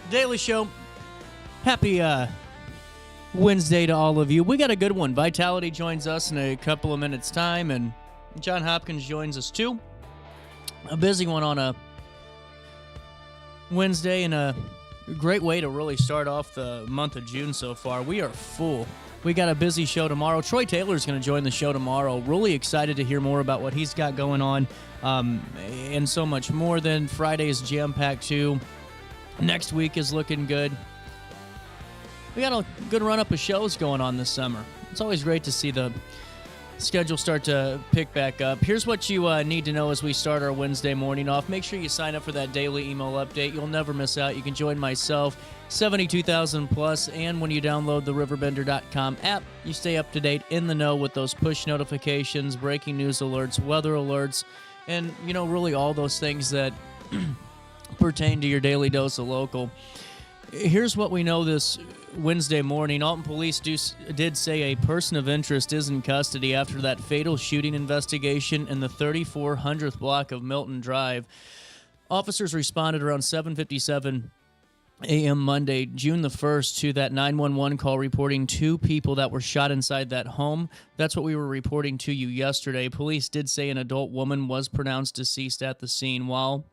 Daily Show. Happy Wednesday to all of you. We got a good one. Vitality joins us in a couple of minutes' time, and John Hopkins joins us too. A busy one on a Wednesday, and a great way to really start off the month of June so far. We are full. We got a busy show tomorrow. Troy Taylor's going to join the show tomorrow. Really excited to hear more about what he's got going on, and so much more. Then Friday's jam-packed too. Next week is looking good. We got a good run-up of shows going on this summer. It's always great to see the schedule start to pick back up. Here's what you need to know as we start our Wednesday morning off. Make sure you sign up for that daily email update. You'll never miss out. You can join myself, 72,000 plus, and when you download the RiverBender.com app, you stay up to date in the know with those push notifications, breaking news alerts, weather alerts, and, really all those things that pertain to your daily dose of local. Here's what we know this Wednesday morning. Alton police did say a person of interest is in custody after that fatal shooting investigation in the 3400th block of Milton Drive. Officers responded around 7:57 a.m. Monday, June the 1st, to that 911 call reporting 2 people that were shot inside that home. That's what we were reporting to you yesterday. Police did say an adult woman was pronounced deceased at the scene, while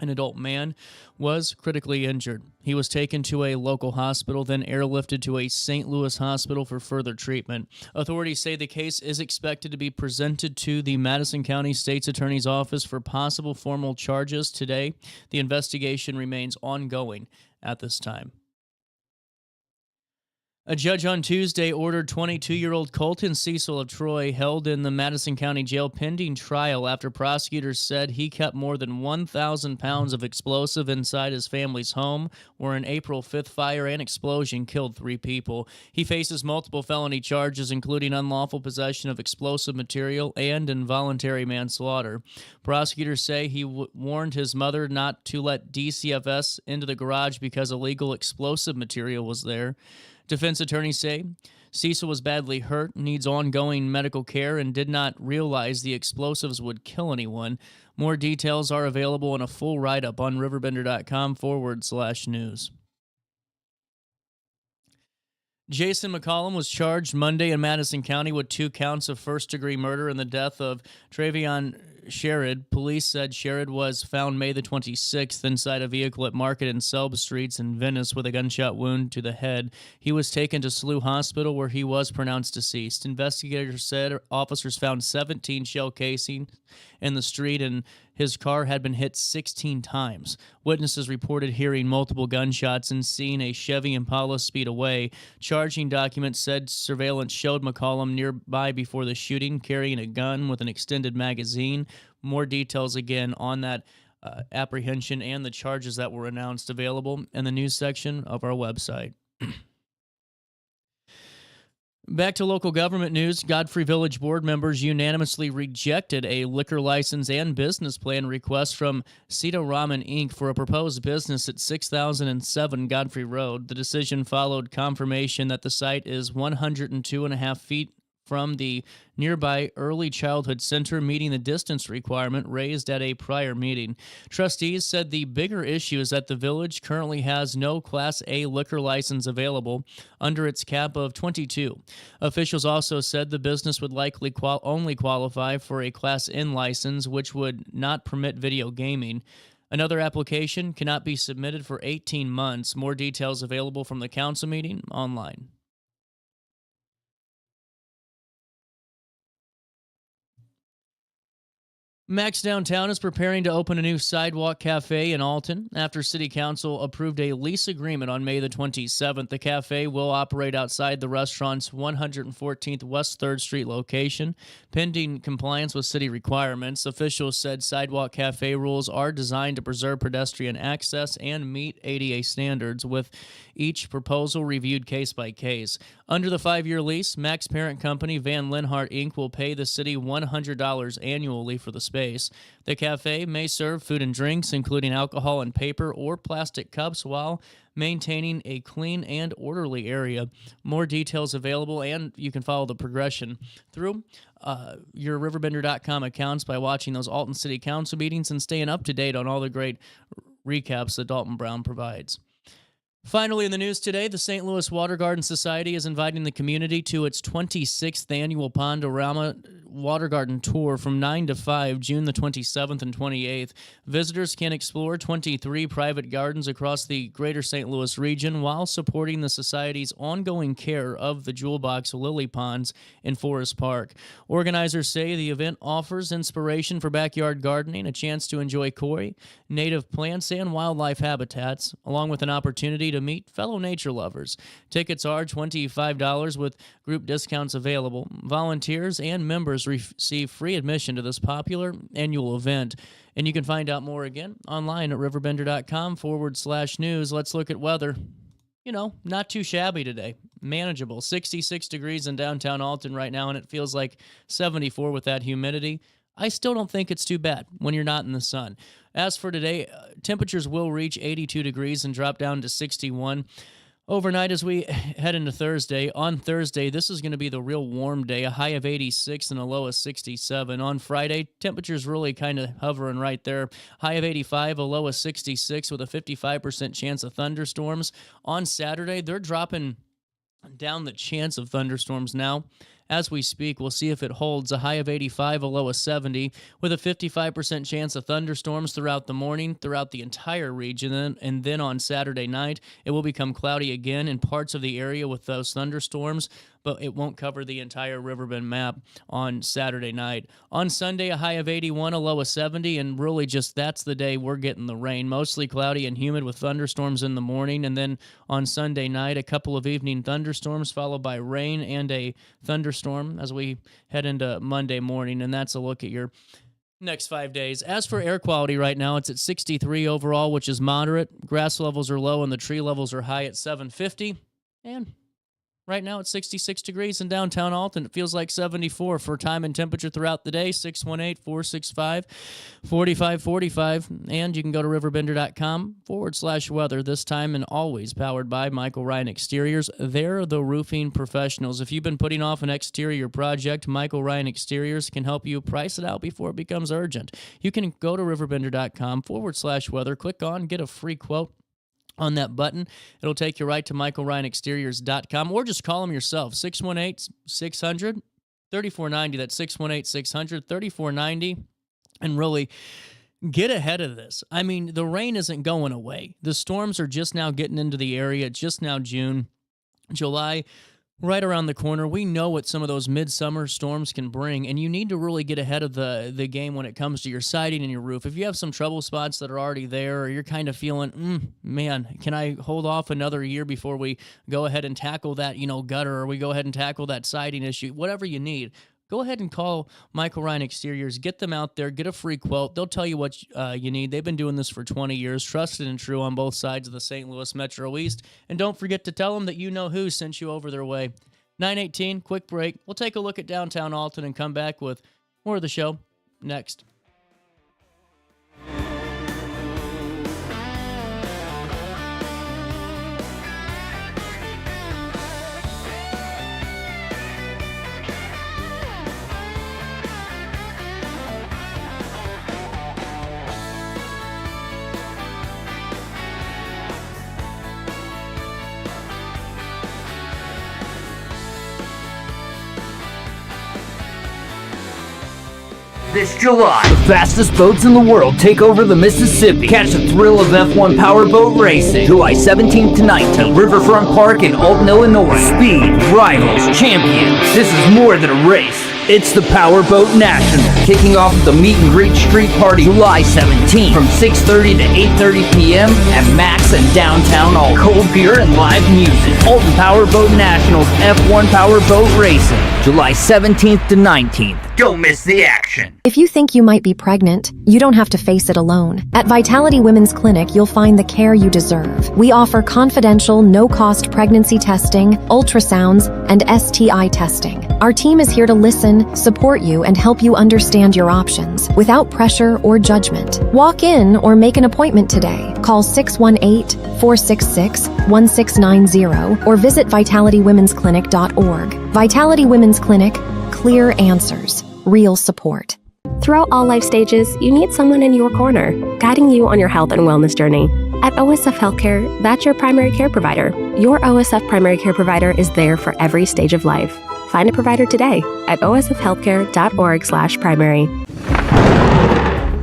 an adult man was critically injured. He was taken to a local hospital, then airlifted to a St. Louis hospital for further treatment. Authorities say the case is expected to be presented to the Madison County State's Attorney's Office for possible formal charges today. The investigation remains ongoing at this time. A judge on Tuesday ordered 22-year-old Colton Cecil of Troy held in the Madison County Jail pending trial after prosecutors said he kept more than 1,000 pounds of explosive inside his family's home, where an April 5th fire and explosion killed 3 people. He faces multiple felony charges, including unlawful possession of explosive material and involuntary manslaughter. Prosecutors say he warned his mother not to let DCFS into the garage because illegal explosive material was there. Defense attorneys say Cecil was badly hurt, needs ongoing medical care, and did not realize the explosives would kill anyone. More details are available in a full write-up on RiverBender.com/news. Jason McCollum was charged Monday in Madison County with 2 counts of first-degree murder in the death of Travion Sherrod. Police said Sherrod was found May the 26th inside a vehicle at Market and Selb Streets in Venice with a gunshot wound to the head. He was taken to SLU Hospital, where he was pronounced deceased. Investigators said officers found 17 shell casings in the street, and his car had been hit 16 times. Witnesses reported hearing multiple gunshots and seeing a Chevy Impala speed away. Charging documents said surveillance showed McCollum nearby before the shooting, carrying a gun with an extended magazine. More details again on that apprehension and the charges that were announced available in the news section of our website. Back to local government news. Godfrey Village board members unanimously rejected a liquor license and business plan request from Cito Ramen Inc. for a proposed business at 6007 Godfrey Road. The decision followed confirmation that the site is 102.5 feet from the nearby Early Childhood Center, meeting the distance requirement raised at a prior meeting. Trustees said the bigger issue is that the village currently has no Class A liquor license available under its cap of 22. Officials also said the business would likely only qualify for a Class N license, which would not permit video gaming. Another application cannot be submitted for 18 months. More details available from the council meeting online. Max Downtown is preparing to open a new sidewalk cafe in Alton after City Council approved a lease agreement on May the 27th. The cafe will operate outside the restaurant's 114th West 3rd Street location, pending compliance with city requirements. Officials said sidewalk cafe rules are designed to preserve pedestrian access and meet ADA standards, with each proposal reviewed case by case. Under the 5-year lease, Max parent company Van Linhart Inc. will pay the city $100 annually for the space. The cafe may serve food and drinks, including alcohol in paper or plastic cups, while maintaining a clean and orderly area. More details available, and you can follow the progression through your RiverBender.com accounts by watching those Alton City Council meetings and staying up to date on all the great recaps that Dalton Brown provides. Finally, in the news today, the St. Louis Water Garden Society is inviting the community to its 26th annual Pondorama Water Garden Tour from 9 to 5, June the 27th and 28th. Visitors can explore 23 private gardens across the greater St. Louis region while supporting the Society's ongoing care of the Jewel Box lily ponds in Forest Park. Organizers say the event offers inspiration for backyard gardening, a chance to enjoy koi, native plants, and wildlife habitats, along with an opportunity to meet fellow nature lovers. Tickets are $25 with group discounts available. Volunteers and members receive free admission to this popular annual event. And you can find out more again online at RiverBender.com/news. Let's look at weather. Not too shabby today. Manageable. 66 degrees in downtown Alton right now, and it feels like 74 with that humidity. I still don't think it's too bad when you're not in the sun. As for today, temperatures will reach 82 degrees and drop down to 61. Overnight as we head into Thursday. On Thursday, this is going to be the real warm day, a high of 86 and a low of 67. On Friday, temperatures really kind of hovering right there. High of 85, a low of 66 with a 55% chance of thunderstorms. On Saturday, they're dropping down the chance of thunderstorms now. As we speak, we'll see if it holds. A high of 85, a low of 70, with a 55% chance of thunderstorms throughout the morning, throughout the entire region. And then on Saturday night, it will become cloudy again in parts of the area with those thunderstorms, but it won't cover the entire Riverbend map on Saturday night. On Sunday, a high of 81, a low of 70, and really just that's the day we're getting the rain. Mostly cloudy and humid with thunderstorms in the morning, and then on Sunday night, a couple of evening thunderstorms followed by rain and a thunderstorm as we head into Monday morning, and that's a look at your next 5 days. As for air quality right now, it's at 63 overall, which is moderate. Grass levels are low and the tree levels are high at 750, and right now it's 66 degrees in downtown Alton. It feels like 74 for time and temperature throughout the day, 618-465-4545. And you can go to RiverBender.com/weather. This time and always powered by Michael Ryan Exteriors. They're the roofing professionals. If you've been putting off an exterior project, Michael Ryan Exteriors can help you price it out before it becomes urgent. You can go to RiverBender.com/weather, click on, get a free quote. On that button, it'll take you right to MichaelRyanExteriors.com, or just call them yourself, 618-600-3490. That's 618-600-3490. And really get ahead of this. I mean, the rain isn't going away. The storms are just now getting into the area, just now June, July, right around the corner. We know what some of those midsummer storms can bring, and you need to really get ahead of the game when it comes to your siding and your roof. If you have some trouble spots that are already there, or you're kind of feeling, man, can I hold off another year before we go ahead and tackle that, gutter, or we go ahead and tackle that siding issue, whatever you need, go ahead and call Michael Ryan Exteriors. Get them out there. Get a free quote. They'll tell you what you need. They've been doing this for 20 years, trusted and true on both sides of the St. Louis Metro East. And don't forget to tell them that you know who sent you over their way. 9:18, quick break. We'll take a look at downtown Alton and come back with more of the show next. This July, the fastest boats in the world take over the Mississippi. Catch the thrill of F1 powerboat racing, July 17th to 19th at Riverfront Park in Alton, Illinois. Speed, rivals, champions. This is more than a race. It's the Powerboat National, kicking off the Meet and Greet Street Party July 17th from 6:30 to 8:30 p.m. at Max and downtown Alton. Cold beer and live music. Alton Powerboat Nationals F1 Powerboat Racing, July 17th to 19th. Don't miss the action. If you think you might be pregnant, you don't have to face it alone. At Vitality Women's Clinic, you'll find the care you deserve. We offer confidential, no-cost pregnancy testing, ultrasounds, and STI testing. Our team is here to listen, support you, and help you understand your options without pressure or judgment. Walk in or make an appointment today. Call 618-466-1690 or visit vitalitywomensclinic.org. Vitality Women's Clinic, clear answers, real support. Throughout all life stages, you need someone in your corner, guiding you on your health and wellness journey. At OSF Healthcare, that's your primary care provider. Your OSF primary care provider is there for every stage of life. Find a provider today at osfhealthcare.org/primary.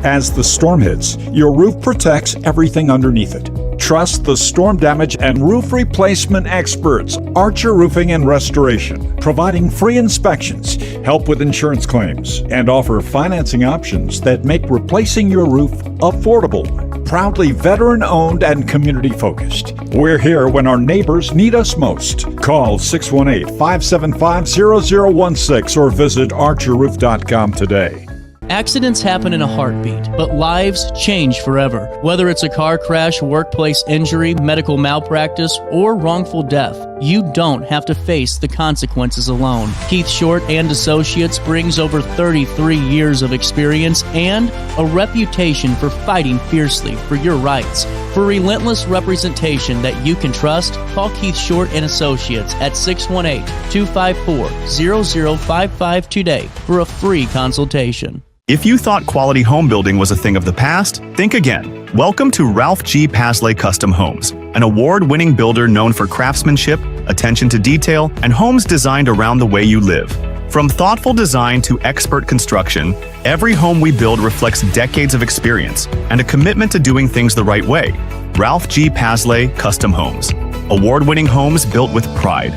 As the storm hits, your roof protects everything underneath it. Trust the storm damage and roof replacement experts, Archer Roofing and Restoration, providing free inspections, help with insurance claims, and offer financing options that make replacing your roof affordable. Proudly veteran-owned and community-focused. We're here when our neighbors need us most. Call 618-575-0016 or visit archerroof.com today. Accidents happen in a heartbeat, but lives change forever. Whether it's a car crash, workplace injury, medical malpractice, or wrongful death, you don't have to face the consequences alone. Keith Short and Associates brings over 33 years of experience and a reputation for fighting fiercely for your rights. For relentless representation that you can trust, call Keith Short and Associates at 618-254-0055 today for a free consultation. If you thought quality home building was a thing of the past, think again. Welcome to Ralph G. Pasley Custom Homes, an award-winning builder known for craftsmanship, attention to detail, and homes designed around the way you live. From thoughtful design to expert construction, every home we build reflects decades of experience and a commitment to doing things the right way. Ralph G. Pasley Custom Homes. Award-winning homes built with pride.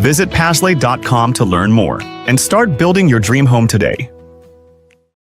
Visit Pasley.com to learn more and start building your dream home today.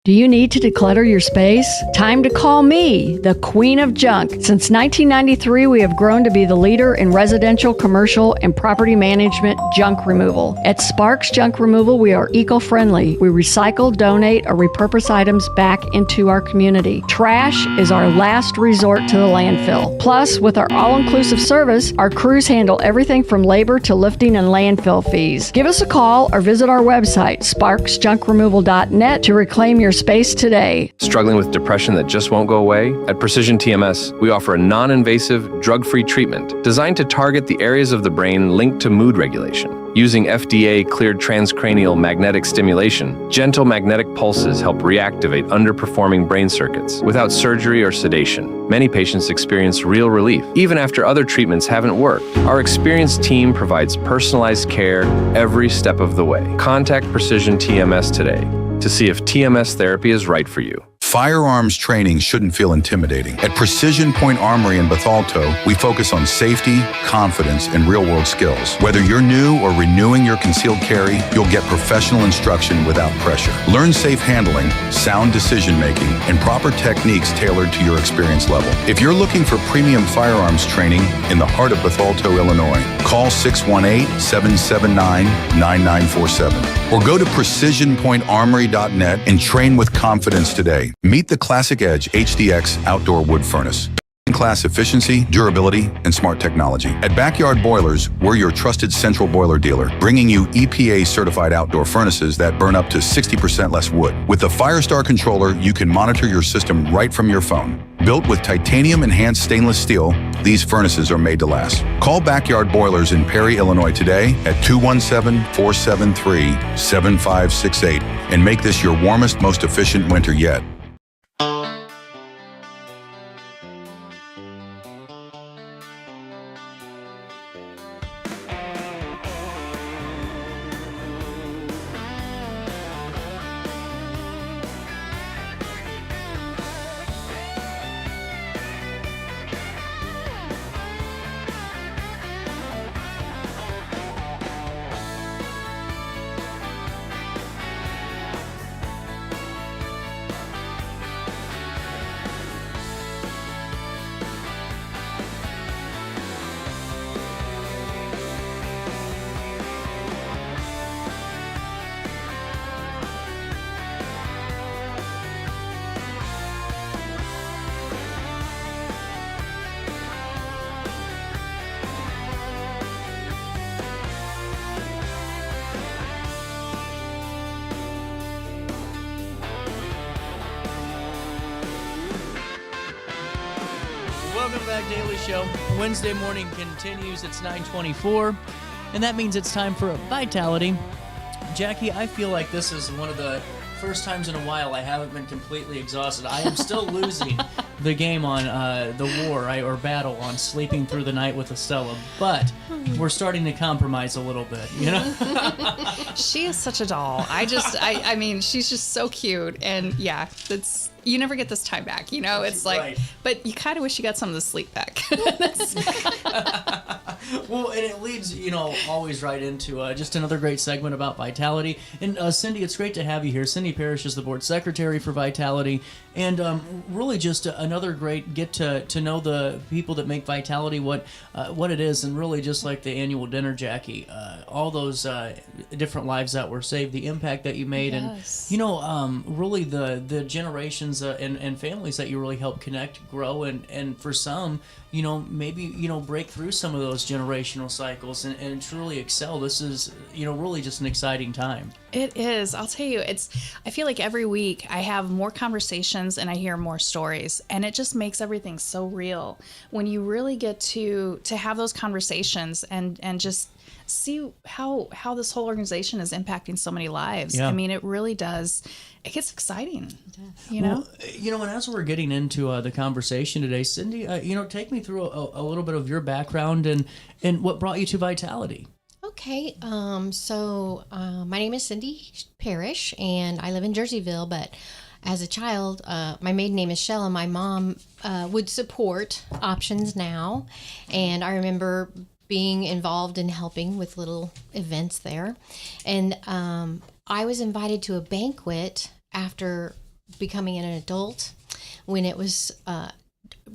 Do you need to declutter your space? Time to call me, the Queen of Junk. Since 1993, we have grown to be the leader in residential, commercial, and property management junk removal. At Sparks Junk Removal, we are eco-friendly. We recycle, donate, or repurpose items back into our community. Trash is our last resort to the landfill. Plus, with our all-inclusive service, our crews handle everything from labor to lifting and landfill fees. Give us a call or visit our website, sparksjunkremoval.net, to reclaim your space today. Struggling with depression that just won't go away? At Precision TMS, we offer a non-invasive, drug-free treatment designed to target the areas of the brain linked to mood regulation. Using FDA-cleared transcranial magnetic stimulation, gentle magnetic pulses help reactivate underperforming brain circuits without surgery or sedation. Many patients experience real relief, even after other treatments haven't worked. Our experienced team provides personalized care every step of the way. Contact Precision TMS today to see if TMS therapy is right for you. Firearms training shouldn't feel intimidating. At Precision Point Armory in Bethalto, we focus on safety, confidence, and real-world skills. Whether you're new or renewing your concealed carry, you'll get professional instruction without pressure. Learn safe handling, sound decision-making, and proper techniques tailored to your experience level. If you're looking for premium firearms training in the heart of Bethalto, Illinois, call 618-779-9947 or go to precisionpointarmory.net and train with confidence today. Meet the Classic Edge HDX outdoor wood furnace. Class efficiency, durability, and smart technology. At Backyard Boilers, we're your trusted central boiler dealer, bringing you EPA-certified outdoor furnaces that burn up to 60% less wood. With the Firestar controller, you can monitor your system right from your phone. Built with titanium-enhanced stainless steel, these furnaces are made to last. Call Backyard Boilers in Perry, Illinois today at 217-473-7568 and make this your warmest, most efficient winter yet. Welcome back, Daily Show. Wednesday morning continues. It's 9:24, and that means it's time for Vitality. Jackie, I feel like this is one of the first times in a while I haven't been completely exhausted. I am still losing the game on the war or battle on sleeping through the night with Estella, but we're starting to compromise a little bit, you know? She is such a doll. I mean, she's just so cute, and yeah, you never get this time back, you know? It's like, right. But you kind of wish you got some of the sleep back. Well, and it leads, always right into just another great segment about Vitality. And Cindy, it's great to have you here. Cindy Parrish is the board secretary for Vitality, and really just another great get to know the people that make Vitality what it is, and really just like the annual dinner, Jackie, all those different lives that were saved, the impact that you made, yes. And really the generations and families that you really help connect, grow, and for some, maybe break through some of those generational cycles and truly excel. This is really just an exciting time. It is. I'll tell you, I feel like every week I have more conversations and I hear more stories, and it just makes everything so real when you really get to have those conversations and just see how this whole organization is impacting so many lives. Yeah. I mean, it really does. It gets exciting, Well, and as we're getting into the conversation today, Cindy, take me through a little bit of your background and what brought you to Vitality. Okay, so my name is Cindy Parrish, and I live in Jerseyville, but as a child, my maiden name is Shell, and my mom would support Options Now, and I remember being involved in helping with little events there. And I was invited to a banquet after becoming an adult when it was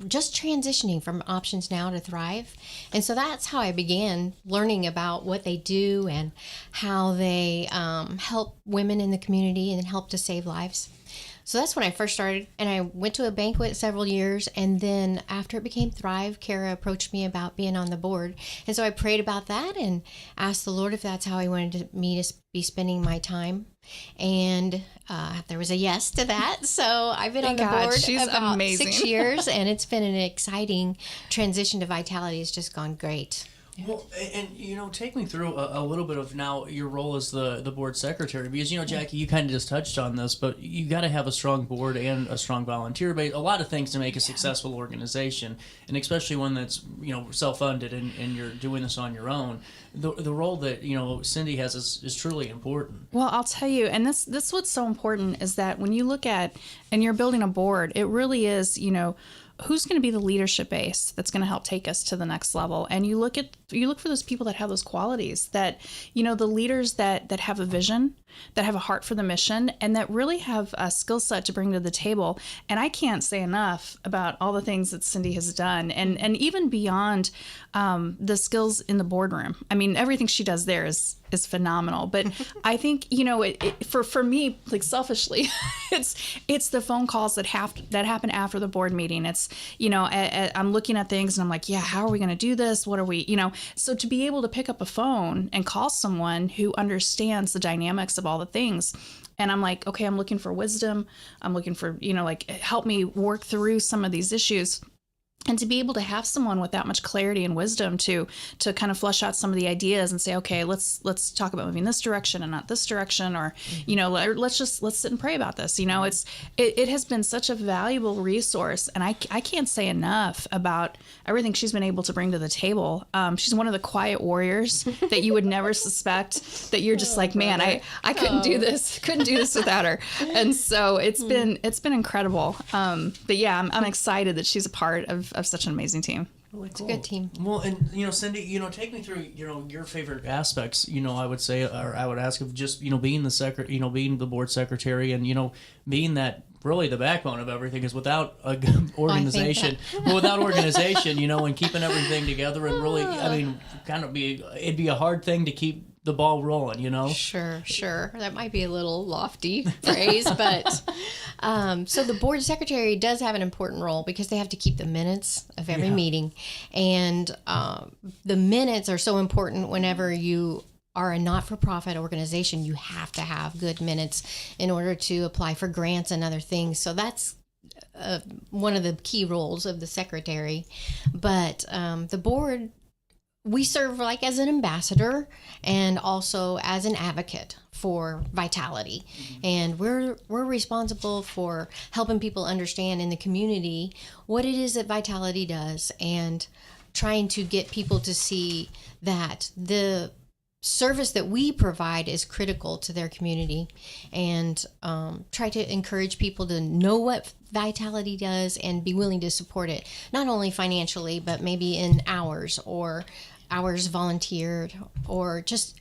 just transitioning from Options Now to Thrive. And so that's how I began learning about what they do and how they help women in the community and help to save lives. So that's when I first started, and I went to a banquet several years, and then after it became Thrive, Kara approached me about being on the board. And so I prayed about that and asked the Lord if that's how he wanted me to be spending my time. And there was a yes to that. So I've been on the board about amazing. 6 years, and it's been an exciting transition to Vitality. It's just gone great. Well, and take me through a little bit of now your role as the board secretary, because Jackie, you kind of just touched on this, but you got to have a strong board and a strong volunteer base, a lot of things to make a successful organization, and especially one that's self-funded and you're doing this on your own. The role that Cindy has is truly important. Well, I'll tell you, and this what's so important is that when you look at and you're building a board, it really is who's going to be the leadership base that's going to help take us to the next level. And you look for those people that have those qualities, that the leaders that have a vision, that have a heart for the mission, and that really have a skill set to bring to the table. And I can't say enough about all the things that Cindy has done, and even beyond the skills in the boardroom. I mean, everything she does there is phenomenal. But I think for me, like selfishly, it's the phone calls that happen after the board meeting. It's I'm looking at things and I'm like, yeah, how are we going to do this? What are we so to be able to pick up a phone and call someone who understands the dynamics of all the things. And I'm like, okay, I'm looking for wisdom. I'm looking for help me work through some of these issues. And to be able to have someone with that much clarity and wisdom to kind of flesh out some of the ideas and say, okay, let's talk about moving this direction and not this direction, or let's sit and pray about this. It has been such a valuable resource, and I can't say enough about everything she's been able to bring to the table. She's one of the quiet warriors that you would never suspect, that you're just like, man, I couldn't do this without her. And so it's been incredible. But yeah, I'm excited that she's a part of such an amazing team. Really cool. It's a good team. Well, and Cindy, take me through your favorite aspects. I would say, or I would ask of just being the being the board secretary, and being that really the backbone of everything. Is without a organization, and keeping everything together, and really, it'd be a hard thing to keep the ball rolling, Sure. That might be a little lofty phrase, but so the board secretary does have an important role because they have to keep the minutes of every meeting, and the minutes are so important whenever you are a not-for-profit organization. You have to have good minutes in order to apply for grants and other things. So that's one of the key roles of the secretary. But the board, we serve like as an ambassador and also as an advocate for Vitality, and we're responsible for helping people understand in the community what it is that Vitality does, and trying to get people to see that the service that we provide is critical to their community, and try to encourage people to know what Vitality does and be willing to support it, not only financially, but maybe in hours volunteered, or just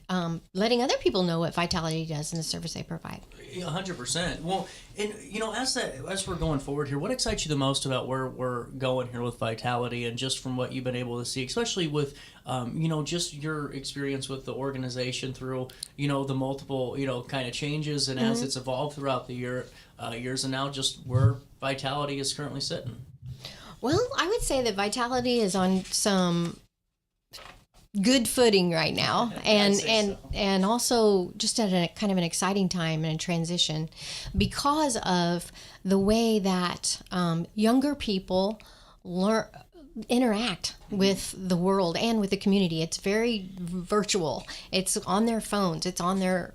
letting other people know what Vitality does and the service they provide. 100%. Well, and as we're going forward here, what excites you the most about where we're going here with Vitality, and just from what you've been able to see, especially with just your experience with the organization through the multiple kind of changes, and as it's evolved throughout the years, and now just where Vitality is currently sitting? Well, I would say that Vitality is on some good footing right now, and also just at a kind of an exciting time and a transition, because of the way that younger people interact with the world and with the community. It's very virtual. It's on their phones. It's on their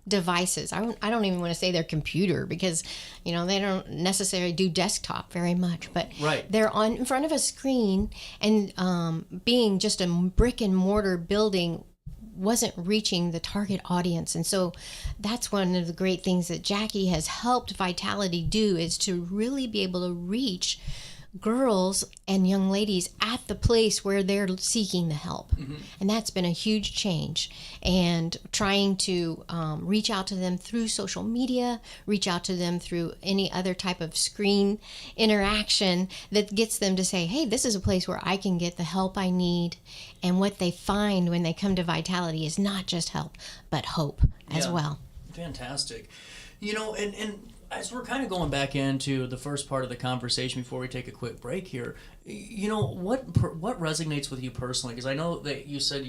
devices. I don't even want to say their computer, because they don't necessarily do desktop very much, but they're in front of a screen, and being just a brick and mortar building wasn't reaching the target audience. And so that's one of the great things that Jackie has helped Vitality do, is to really be able to reach girls and young ladies at the place where they're seeking the help. And that's been a huge change, and trying to reach out to them through social media, reach out to them through any other type of screen interaction that gets them to say, hey, this is a place where I can get the help I need. And what they find when they come to Vitality is not just help, but hope as well. Fantastic. And as we're kind of going back into the first part of the conversation before we take a quick break here, what resonates with you personally? Because I know that you said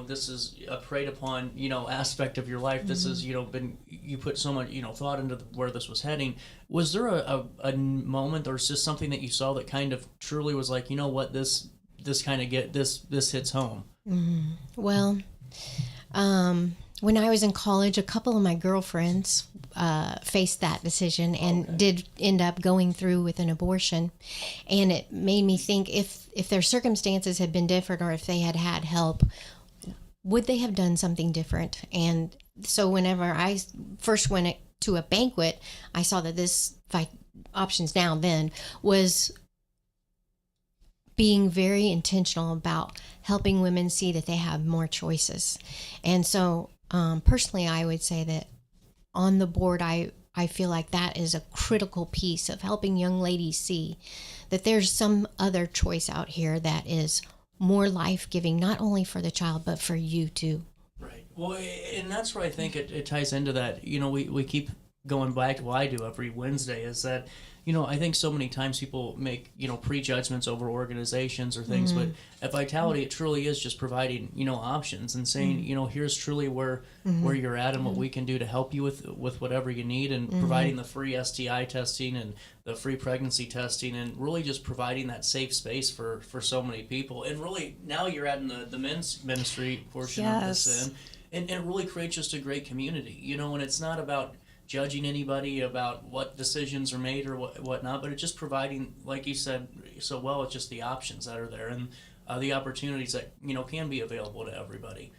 this is a preyed upon aspect of your life. This is you put so much thought into where this was heading. Was there a moment, or just something that you saw that kind of truly was like, this kind of this hits home? Well, when I was in college, a couple of my girlfriends faced that decision and did end up going through with an abortion. And it made me think, if their circumstances had been different, or if they had had help, would they have done something different? And so whenever I first went to a banquet, I saw that this Options Now then was being very intentional about helping women see that they have more choices. And so personally, I would say that on the board, I feel like that is a critical piece of helping young ladies see that there's some other choice out here that is more life-giving, not only for the child, but for you too. Right. Well, and that's where I think it ties into that. We keep going back to what I do every Wednesday, is that I think so many times people make prejudgments over organizations or things, but at Vitality, it truly is just providing options and saying here's truly where you're at and what we can do to help you with whatever you need, and providing the free STI testing and the free pregnancy testing, and really just providing that safe space for so many people. And really now you're adding the men's ministry portion of this in, and it really creates just a great community, and it's not about judging anybody about what decisions are made or whatnot, but it's just providing, like you said so well, it's just the options that are there, and the opportunities that can be available to everybody.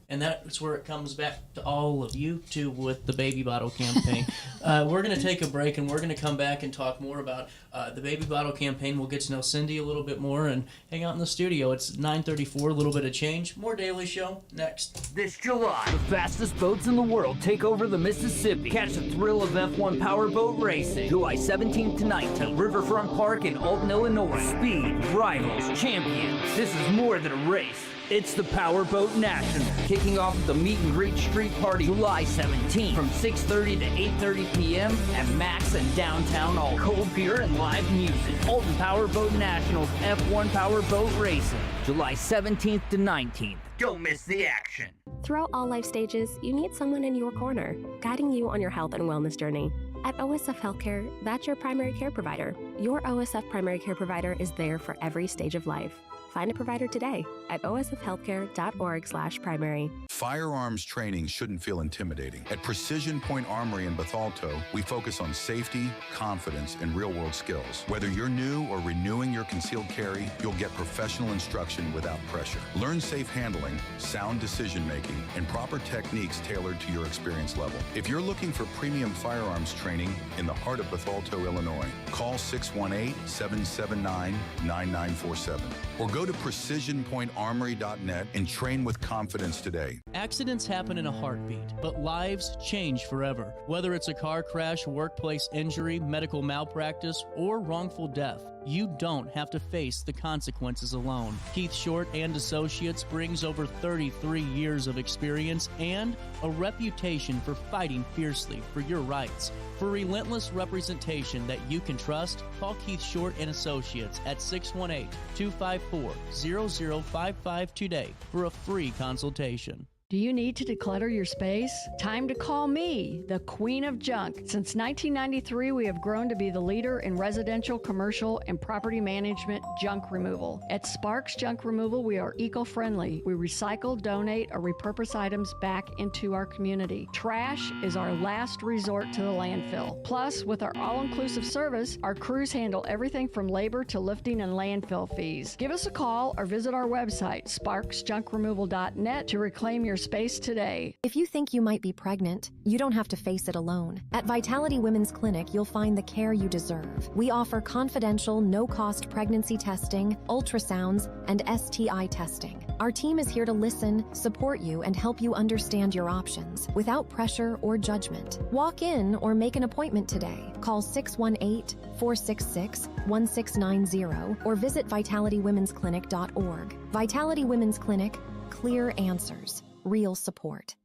And that's where it comes back to all of you too, with the baby bottle campaign. We're going to take a break, and we're going to come back and talk more about the baby bottle campaign. We'll get to know Cindy a little bit more and hang out in the studio. It's 9:34, a little bit of change. More Daily Show next. This July, the fastest boats in the world take over the Mississippi. Catch the thrill of F1 powerboat racing, July 17th to 19th at Riverfront Park in Alton, Illinois. Speed, rivals, champions. This is more than a race. It's the Powerboat National, kicking off at the Meet and Greet Street Party July 17th from 6:30 to 8:30 p.m. at Max and downtown Alton. Cold beer and live music. Alton Powerboat Nationals F1 Powerboat Racing, July 17th to 19th. Don't miss the action. Throughout all life stages, you need someone in your corner, guiding you on your health and wellness journey. At OSF Healthcare, that's your primary care provider. Your OSF primary care provider is there for every stage of life. Find a provider today at osfhealthcare.org/primary. Firearms training shouldn't feel intimidating. At Precision Point Armory in Bethalto, we focus on safety, confidence, and real-world skills. Whether you're new or renewing your concealed carry, you'll get professional instruction without pressure. Learn safe handling, sound decision-making, and proper techniques tailored to your experience level. If you're looking for premium firearms training in the heart of Bethalto, Illinois, call 618-779-9947 or go to precisionpointarmory.net and train with confidence today. Accidents happen in a heartbeat, but lives change forever. Whether it's a car crash, workplace injury, medical malpractice, or wrongful death, you don't have to face the consequences alone. Keith Short and Associates brings over 33 years of experience and a reputation for fighting fiercely for your rights. For relentless representation that you can trust, call Keith Short and Associates at 618-254-0055 today for a free consultation. Do you need to declutter your space? Time to call me, the Queen of Junk. Since 1993, we have grown to be the leader in residential, commercial, and property management junk removal. At Sparks Junk Removal, we are eco-friendly. We recycle, donate, or repurpose items back into our community. Trash is our last resort to the landfill. Plus, with our all-inclusive service, our crews handle everything from labor to lifting and landfill fees. Give us a call or visit our website, sparksjunkremoval.net, to reclaim your space today. If you think you might be pregnant, you don't have to face it alone. At Vitality Women's Clinic, you'll find the care you deserve. We offer confidential, no-cost pregnancy testing, ultrasounds, and STI testing. Our team is here to listen, support you, and help you understand your options without pressure or judgment. Walk in or make an appointment today. Call 618-466-1690 or visit vitalitywomensclinic.org. Vitality Women's Clinic, clear answers. Real support.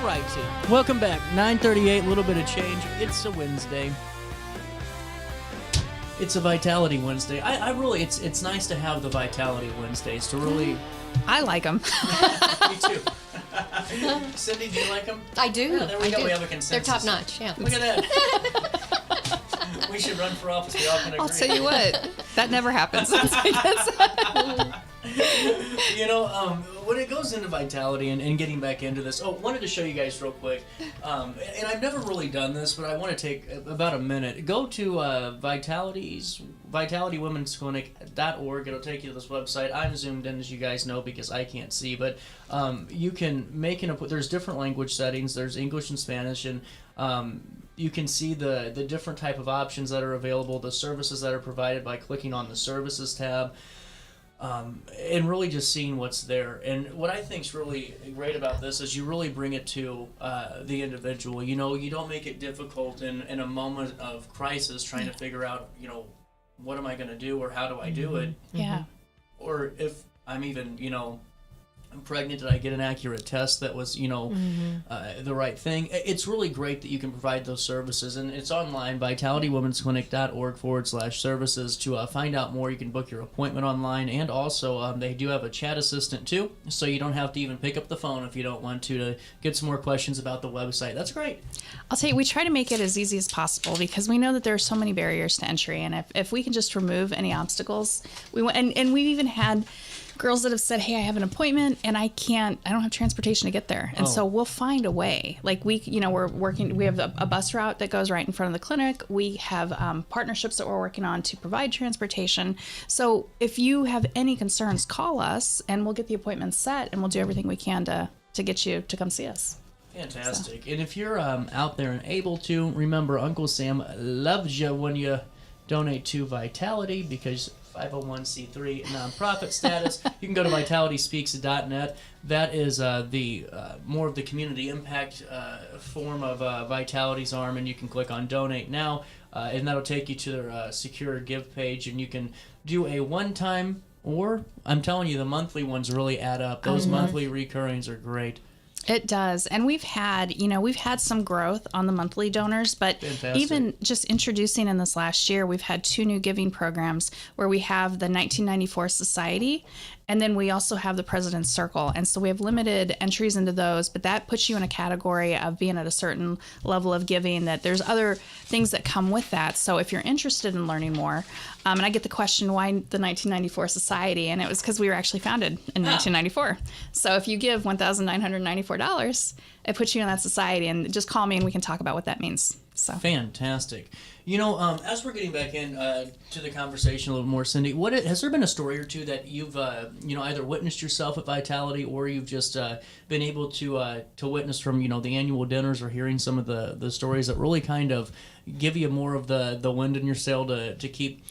Alrighty, welcome back. 9:38, a little bit of change. It's a Wednesday. It's a Vitality Wednesday. I really, it's nice to have the Vitality Wednesdays to really. I like them. Me too. Cindy, do you like them? I do. Yeah, there we go. Do. We have a consensus. They're top notch. Yeah. Look at that. We should run for office. We all can agree. I'll tell you what, that never happens. You know, when it goes into Vitality and getting back into this, wanted to show you guys real quick, and I've never really done this, but I want to take about a minute. Go to vitalitywomensclinic.org. It'll take you to this website. I'm zoomed in, as you guys know, because I can't see, but you can make there's different language settings. There's English and Spanish, and you can see the different type of options that are available, the services that are provided by clicking on the Services tab. And really just seeing what's there. And what I think is really great about this is you really bring it to the individual. You know, you don't make it difficult in a moment of crisis trying to figure out, you know, what am I going to do or how do I do it? Yeah. Or if I'm even, you know, I'm pregnant, did I get an accurate test that was, you know, the right thing? It's really great that you can provide those services, and it's online, vitalitywomensclinic.org/services. To find out more, you can book your appointment online, and also they do have a chat assistant too, so you don't have to even pick up the phone if you don't want to get some more questions about the website. That's great. I'll tell you, we try to make it as easy as possible because we know that there are so many barriers to entry, and if we can just remove any obstacles, we want. And we've even had girls that have said, hey, I have an appointment and I don't have transportation to get there. And so we'll find a way. Like we have a bus route that goes right in front of the clinic. We have partnerships that we're working on to provide transportation. So if you have any concerns, call us and we'll get the appointment set and we'll do everything we can to get you to come see us. Fantastic. And if you're out there and able to, remember Uncle Sam loves you when you donate to Vitality, because 501c3 nonprofit status. You can go to vitalityspeaks.net. That is the more of the community impact form of Vitality's arm, and you can click on Donate Now, and that'll take you to their secure give page, and you can do a one-time, or I'm telling you, the monthly ones really add up. Those monthly recurrings are great. It does. And we've had some growth on the monthly donors, but Fantastic. Even just introducing in this last year, we've had 2 new giving programs where we have the 1994 Society, and then we also have the President's Circle. And so we have limited entries into those, but that puts you in a category of being at a certain level of giving, that there's other things that come with that. So if you're interested in learning more, and I get the question, why the 1994 Society? And it was because we were actually founded in 1994. So if you give $1,994, it puts you in that society, and just call me and we can talk about what that means. So Fantastic. As we're getting back in to the conversation a little more, Cindy, has there been a story or two that you've either witnessed yourself at Vitality, or you've just been able to witness from the annual dinners, or hearing some of the stories that really kind of give you more of the wind in your sail to keep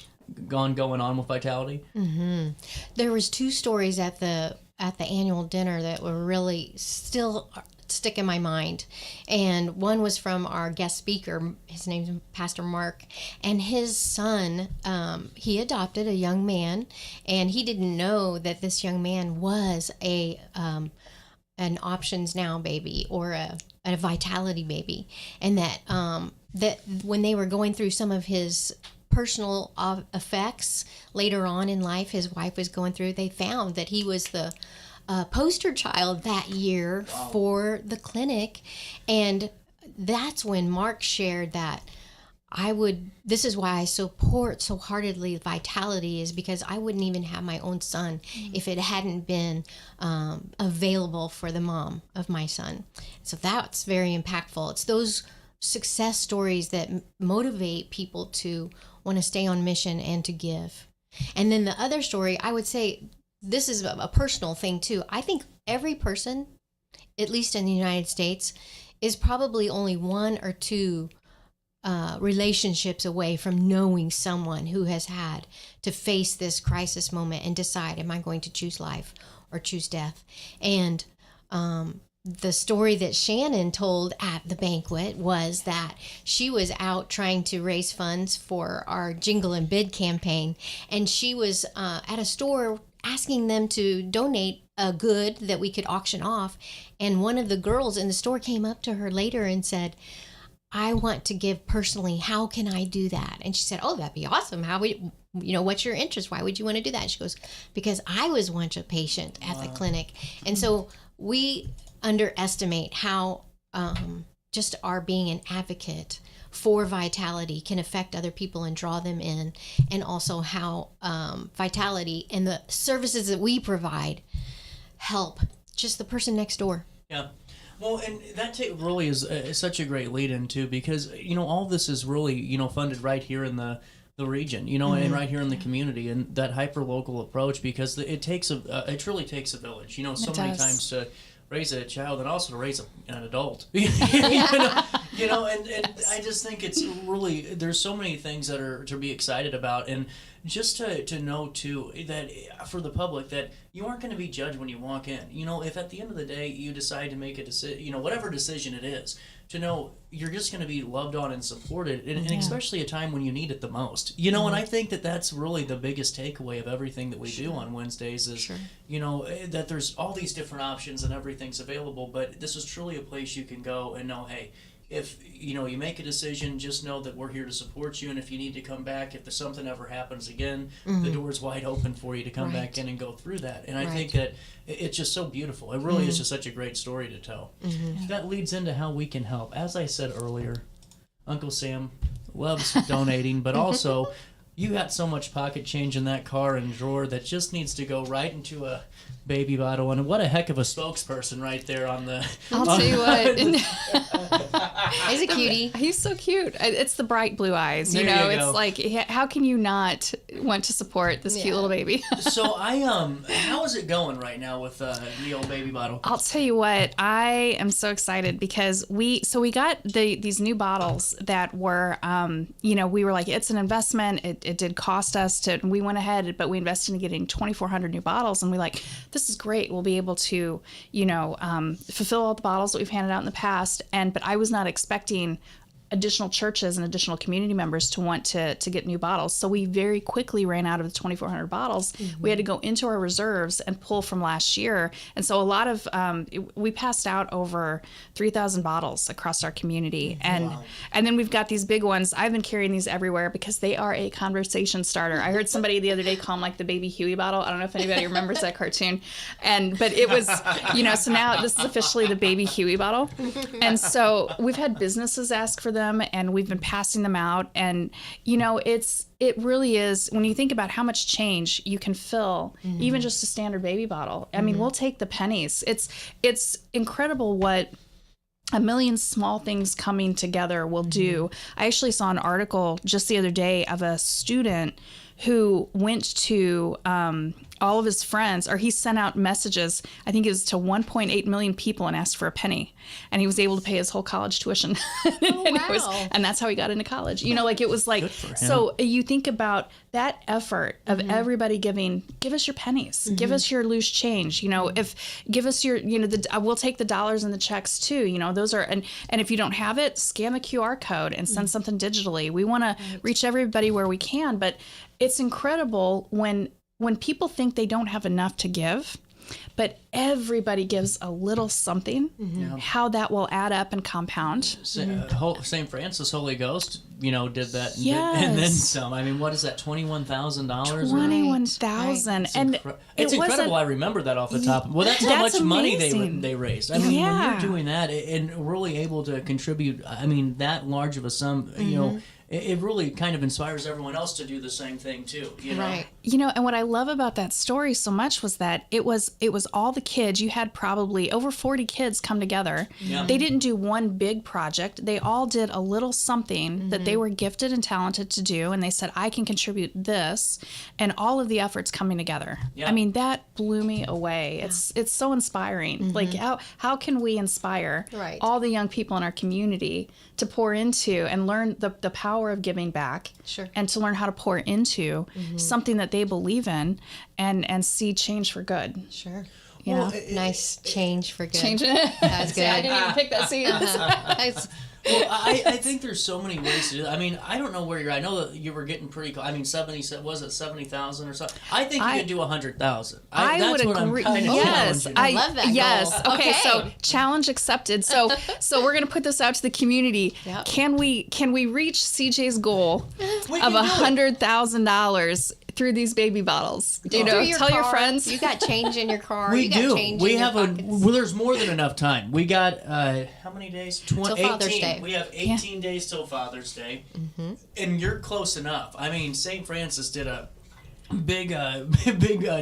going on with Vitality? Mm-hmm. There was 2 stories at the annual dinner that were really still stick in my mind. And one was from our guest speaker. His name's Pastor Mark, and his son, he adopted a young man, and he didn't know that this young man was an Options Now baby, or a Vitality baby, and that when they were going through some of his personal effects later on in life, his wife was going through, they found that he was the poster child that year for the clinic. And that's when Mark shared that this is why I support so heartedly Vitality, is because I wouldn't even have my own son if it hadn't been available for the mom of my son. So that's very impactful. It's those success stories that motivate people to want to stay on mission and to give. And then the other story, I would say, this is a personal thing too. I think every person, at least in the United States, is probably only 1 or 2 relationships away from knowing someone who has had to face this crisis moment and decide, am I going to choose life or choose death? And the story that Shannon told at the banquet was that she was out trying to raise funds for our Jingle and Bid campaign, and she was at a store asking them to donate a good that we could auction off. And one of the girls in the store came up to her later and said, I want to give personally. How can I do that? And she said, oh, that'd be awesome. How would, what's your interest? Why would you want to do that? She goes, because I was once a patient at the clinic. And so we underestimate how just our being an advocate for Vitality can affect other people and draw them in, and also how Vitality and the services that we provide help just the person next door. Yeah. Well, and that really is such a great lead-in, too, because, all this is really, funded right here in the region, and right here in the community, and that hyper-local approach, because it truly takes a village, so many times to raise a child and also to raise an adult, and I just think it's really, there's so many things that are to be excited about, and just to know too that for the public that you aren't going to be judged when you walk in. If at the end of the day you decide to make a decision, whatever decision it is, to know you're just going to be loved on and supported, and especially a time when you need it the most. And I think that that's really the biggest takeaway of everything that we do on Wednesdays is, that there's all these different options and everything's available, but this is truly a place you can go and know, hey, if you make a decision, just know that we're here to support you, and if you need to come back, if something ever happens again, the door's wide open for you to come back in and go through that. And I think that it's just so beautiful. It really is just such a great story to tell. That leads into how we can help. As I said earlier, Uncle Sam loves donating, but also You got so much pocket change in that car and drawer that just needs to go right into a baby bottle. And what a heck of a spokesperson right there on the... I'll tell you what. He's a cutie. He's so cute. It's the bright blue eyes. You There know, you it's go. like, how can you not want to support this cute little baby? So how is it going right now with the old baby bottle? I'll tell you what, I am so excited because we got these new bottles that were, we were like, it's an investment. It did cost us and we went ahead, but we invested in getting 2,400 new bottles, and we like, this is great. We'll be able to, fulfill all the bottles that we've handed out in the past. But I was not expecting additional churches and additional community members to want to get new bottles. So we very quickly ran out of the 2,400 bottles. Mm-hmm. We had to go into our reserves and pull from last year. And so a lot of, we passed out over 3,000 bottles across our community. And and then we've got these big ones. I've been carrying these everywhere because they are a conversation starter. I heard somebody the other day call them like the Baby Huey bottle. I don't know if anybody remembers that cartoon. But it was, so now this is officially the Baby Huey bottle. And so we've had businesses ask for them, and we've been passing them out, and it really is, when you think about how much change you can fill, even just a standard baby bottle. I mean, we'll take the pennies. It's incredible what a million small things coming together will do. I actually saw an article just the other day of a student who went to all of his friends, or he sent out messages, I think it was to 1.8 million people, and asked for a penny. And he was able to pay his whole college tuition. And that's how he got into college. It was like, so you think about that effort of everybody giving, give us your pennies, give us your loose change, give us your, we'll take the dollars and the checks too, those are, and if you don't have it, scan the QR code and send something digitally. We want to reach everybody where we can, but it's incredible when people think they don't have enough to give, but everybody gives a little something, how that will add up and compound. St. Francis Holy Ghost, did that Yes. and then some. I mean, what is that, $21,000? $21,000. And it's incredible. I remember that off the top. Well, that's how much money they raised. I mean, when you're doing that and really able to contribute, I mean, that large of a sum, it really kind of inspires everyone else to do the same thing too. Right. And what I love about that story so much was that it was all the kids. You had probably over 40 kids come together. Yeah. They didn't do one big project. They all did a little something that they were gifted and talented to do, and they said, I can contribute this, and all of the efforts coming together. Yeah. I mean, that blew me away. Yeah. It's so inspiring. Like how can we inspire all the young people in our community to pour into and learn the power of giving back, and to learn how to pour into something that they believe in, and see change for good. Sure. Well, nice change for good. Change it. That's good. I didn't even pick that scene. Well, I think there's so many ways to do it. I mean, I don't know where you're at. I know that you were getting pretty close. I mean, 70,000 or something? I think you could do 100,000. I would agree. Yes, I love that. Yes. Goal. Okay. So challenge accepted. So we're gonna put this out to the community. Yep. Can we reach CJ's goal of $100,000 through these baby bottles? Tell your friends. You got change in your car. We you do. Got change we in have your pockets. well, there's more than enough time. We got how many days? Till Father's 18. Day. We have 18 days till Father's Day, and you're close enough. I mean, St. Francis did a big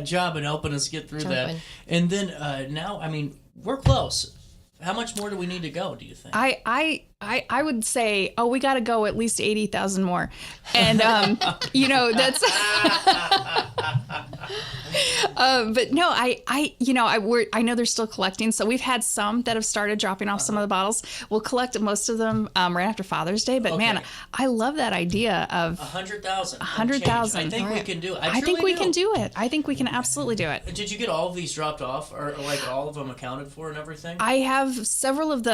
job in helping us get through that, and then now, I mean, we're close. How much more do we need to go, do you think? I would say, we got to go at least 80,000 more. And, that's, but no, I know they're still collecting. So we've had some that have started dropping off some of the bottles. We'll collect most of them right after Father's Day. But man, I love that idea of 100,000. 100,000. I think we can do it. I think we can do it. I think we can absolutely do it. Did you get all of these dropped off, or like all of them accounted for and everything? I have several of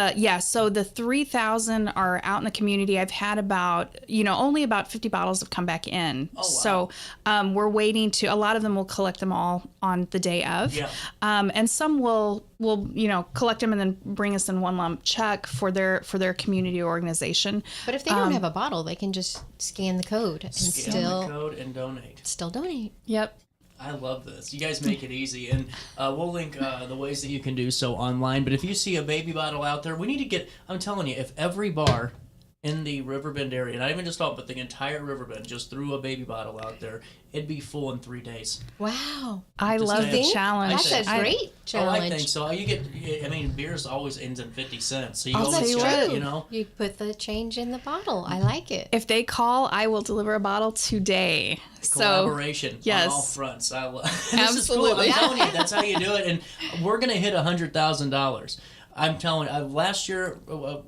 so the 3,000 are out in the community. I've had about, only about 50 bottles have come back in. Oh, wow. So we're waiting to, a lot of them will collect them all on the day of. Yeah. And some will collect them and then bring us in one lump check for their community organization. But if they don't have a bottle, they can just scan the code and donate. Still donate. Yep. I love this. You guys make it easy, and we'll link the ways that you can do so online. But if you see a baby bottle out there, we need to get, I'm telling you, if every bar in the Riverbend area, not even just all, but the entire Riverbend, just threw a baby bottle out there, it'd be full in 3 days. Wow. I Just love saying. the challenge. That's a great Oh, challenge. I think so. You get, I mean, beers always ends in 50 cents, so you I'll always tell you get, what. you know. You put the change in the bottle. I like it. If they call, I will deliver a bottle today. Collaboration yes. on all fronts. I love. Absolutely. I'm telling you, that's how you do it, and we're gonna hit $100,000. I'm telling you, last year,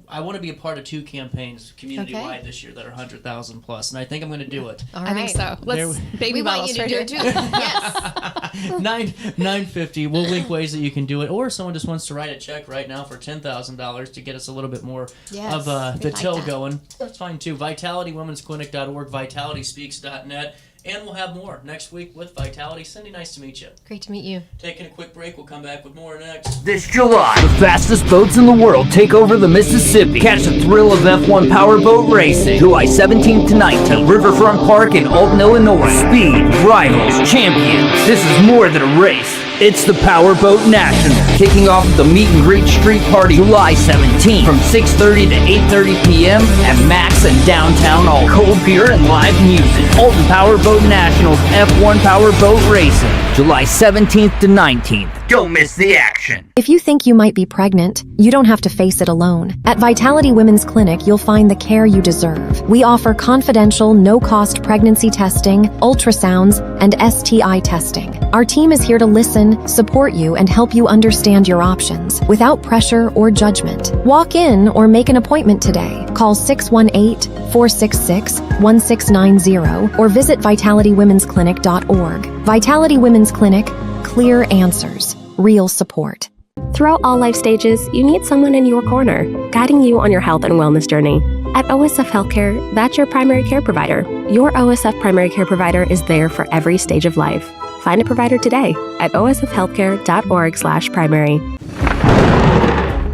I want to be a part of 2 campaigns community-wide this year that are 100,000 plus, and I think I'm going to do it. All I think so. Let's baby we want bottles you to right do here. it too. Yes. $950. We'll link ways that you can do it, or if someone just wants to write a check right now for $10,000 to get us a little bit more Yes, of we the like till that. going. That's fine too. VitalityWomen'sClinic.org, VitalitySpeaks.net. And we'll have more next week with Vitality. Cindy, nice to meet you. Great to meet you. Taking a quick break. We'll come back with more next. This July, the fastest boats in the world take over the Mississippi. Catch the thrill of F1 powerboat racing. July 17th to 19th, Riverfront Park in Alton, Illinois. Speed, rivals, champions. This is more than a race. It's the Powerboat National, kicking off the Meet and Greet Street Party July 17th from 6:30 to 8:30 p.m. at Max and Downtown Alton. Cold beer and live music. Alton Powerboat National's F1 Powerboat Racing, July 17th to 19th. Don't miss the action. If you think you might be pregnant, you don't have to face it alone. At Vitality Women's Clinic, you'll find the care you deserve. We offer confidential, no-cost pregnancy testing, ultrasounds, and STI testing. Our team is here to listen, support you, and help you understand your options without pressure or judgment. Walk in or make an appointment today. Call 618-466-1690 or visit vitalitywomensclinic.org. Vitality Women's Clinic, clear answers, real support. Throughout all life stages, you need someone in your corner, guiding you on your health and wellness journey. At OSF Healthcare, that's your primary care provider. Your OSF primary care provider is there for every stage of life. Find a provider today at osfhealthcare.org/primary.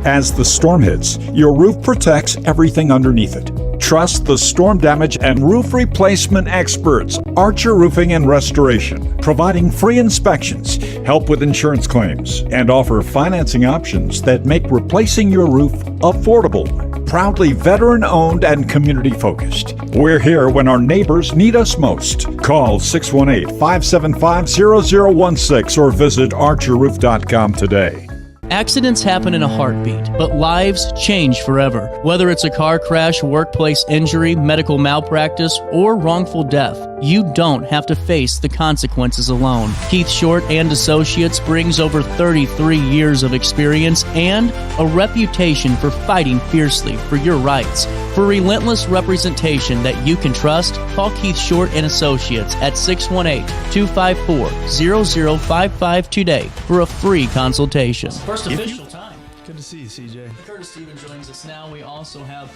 As the storm hits, your roof protects everything underneath it. Trust the storm damage and roof replacement experts, Archer Roofing and Restoration, providing free inspections, help with insurance claims, and offer financing options that make replacing your roof affordable. Proudly veteran-owned and community-focused. We're here when our neighbors need us most. Call 618-575-0016 or visit archerroof.com today. Accidents happen in a heartbeat, but lives change forever. Whether it's a car crash, workplace injury, medical malpractice, or wrongful death, you don't have to face the consequences alone. Keith Short and Associates brings over 33 years of experience and a reputation for fighting fiercely for your rights. For relentless representation that you can trust, call Keith Short and Associates at 618-254-0055 today for a free consultation. First official time. Good to see you, CJ. Curtis Stephen joins us now. We also have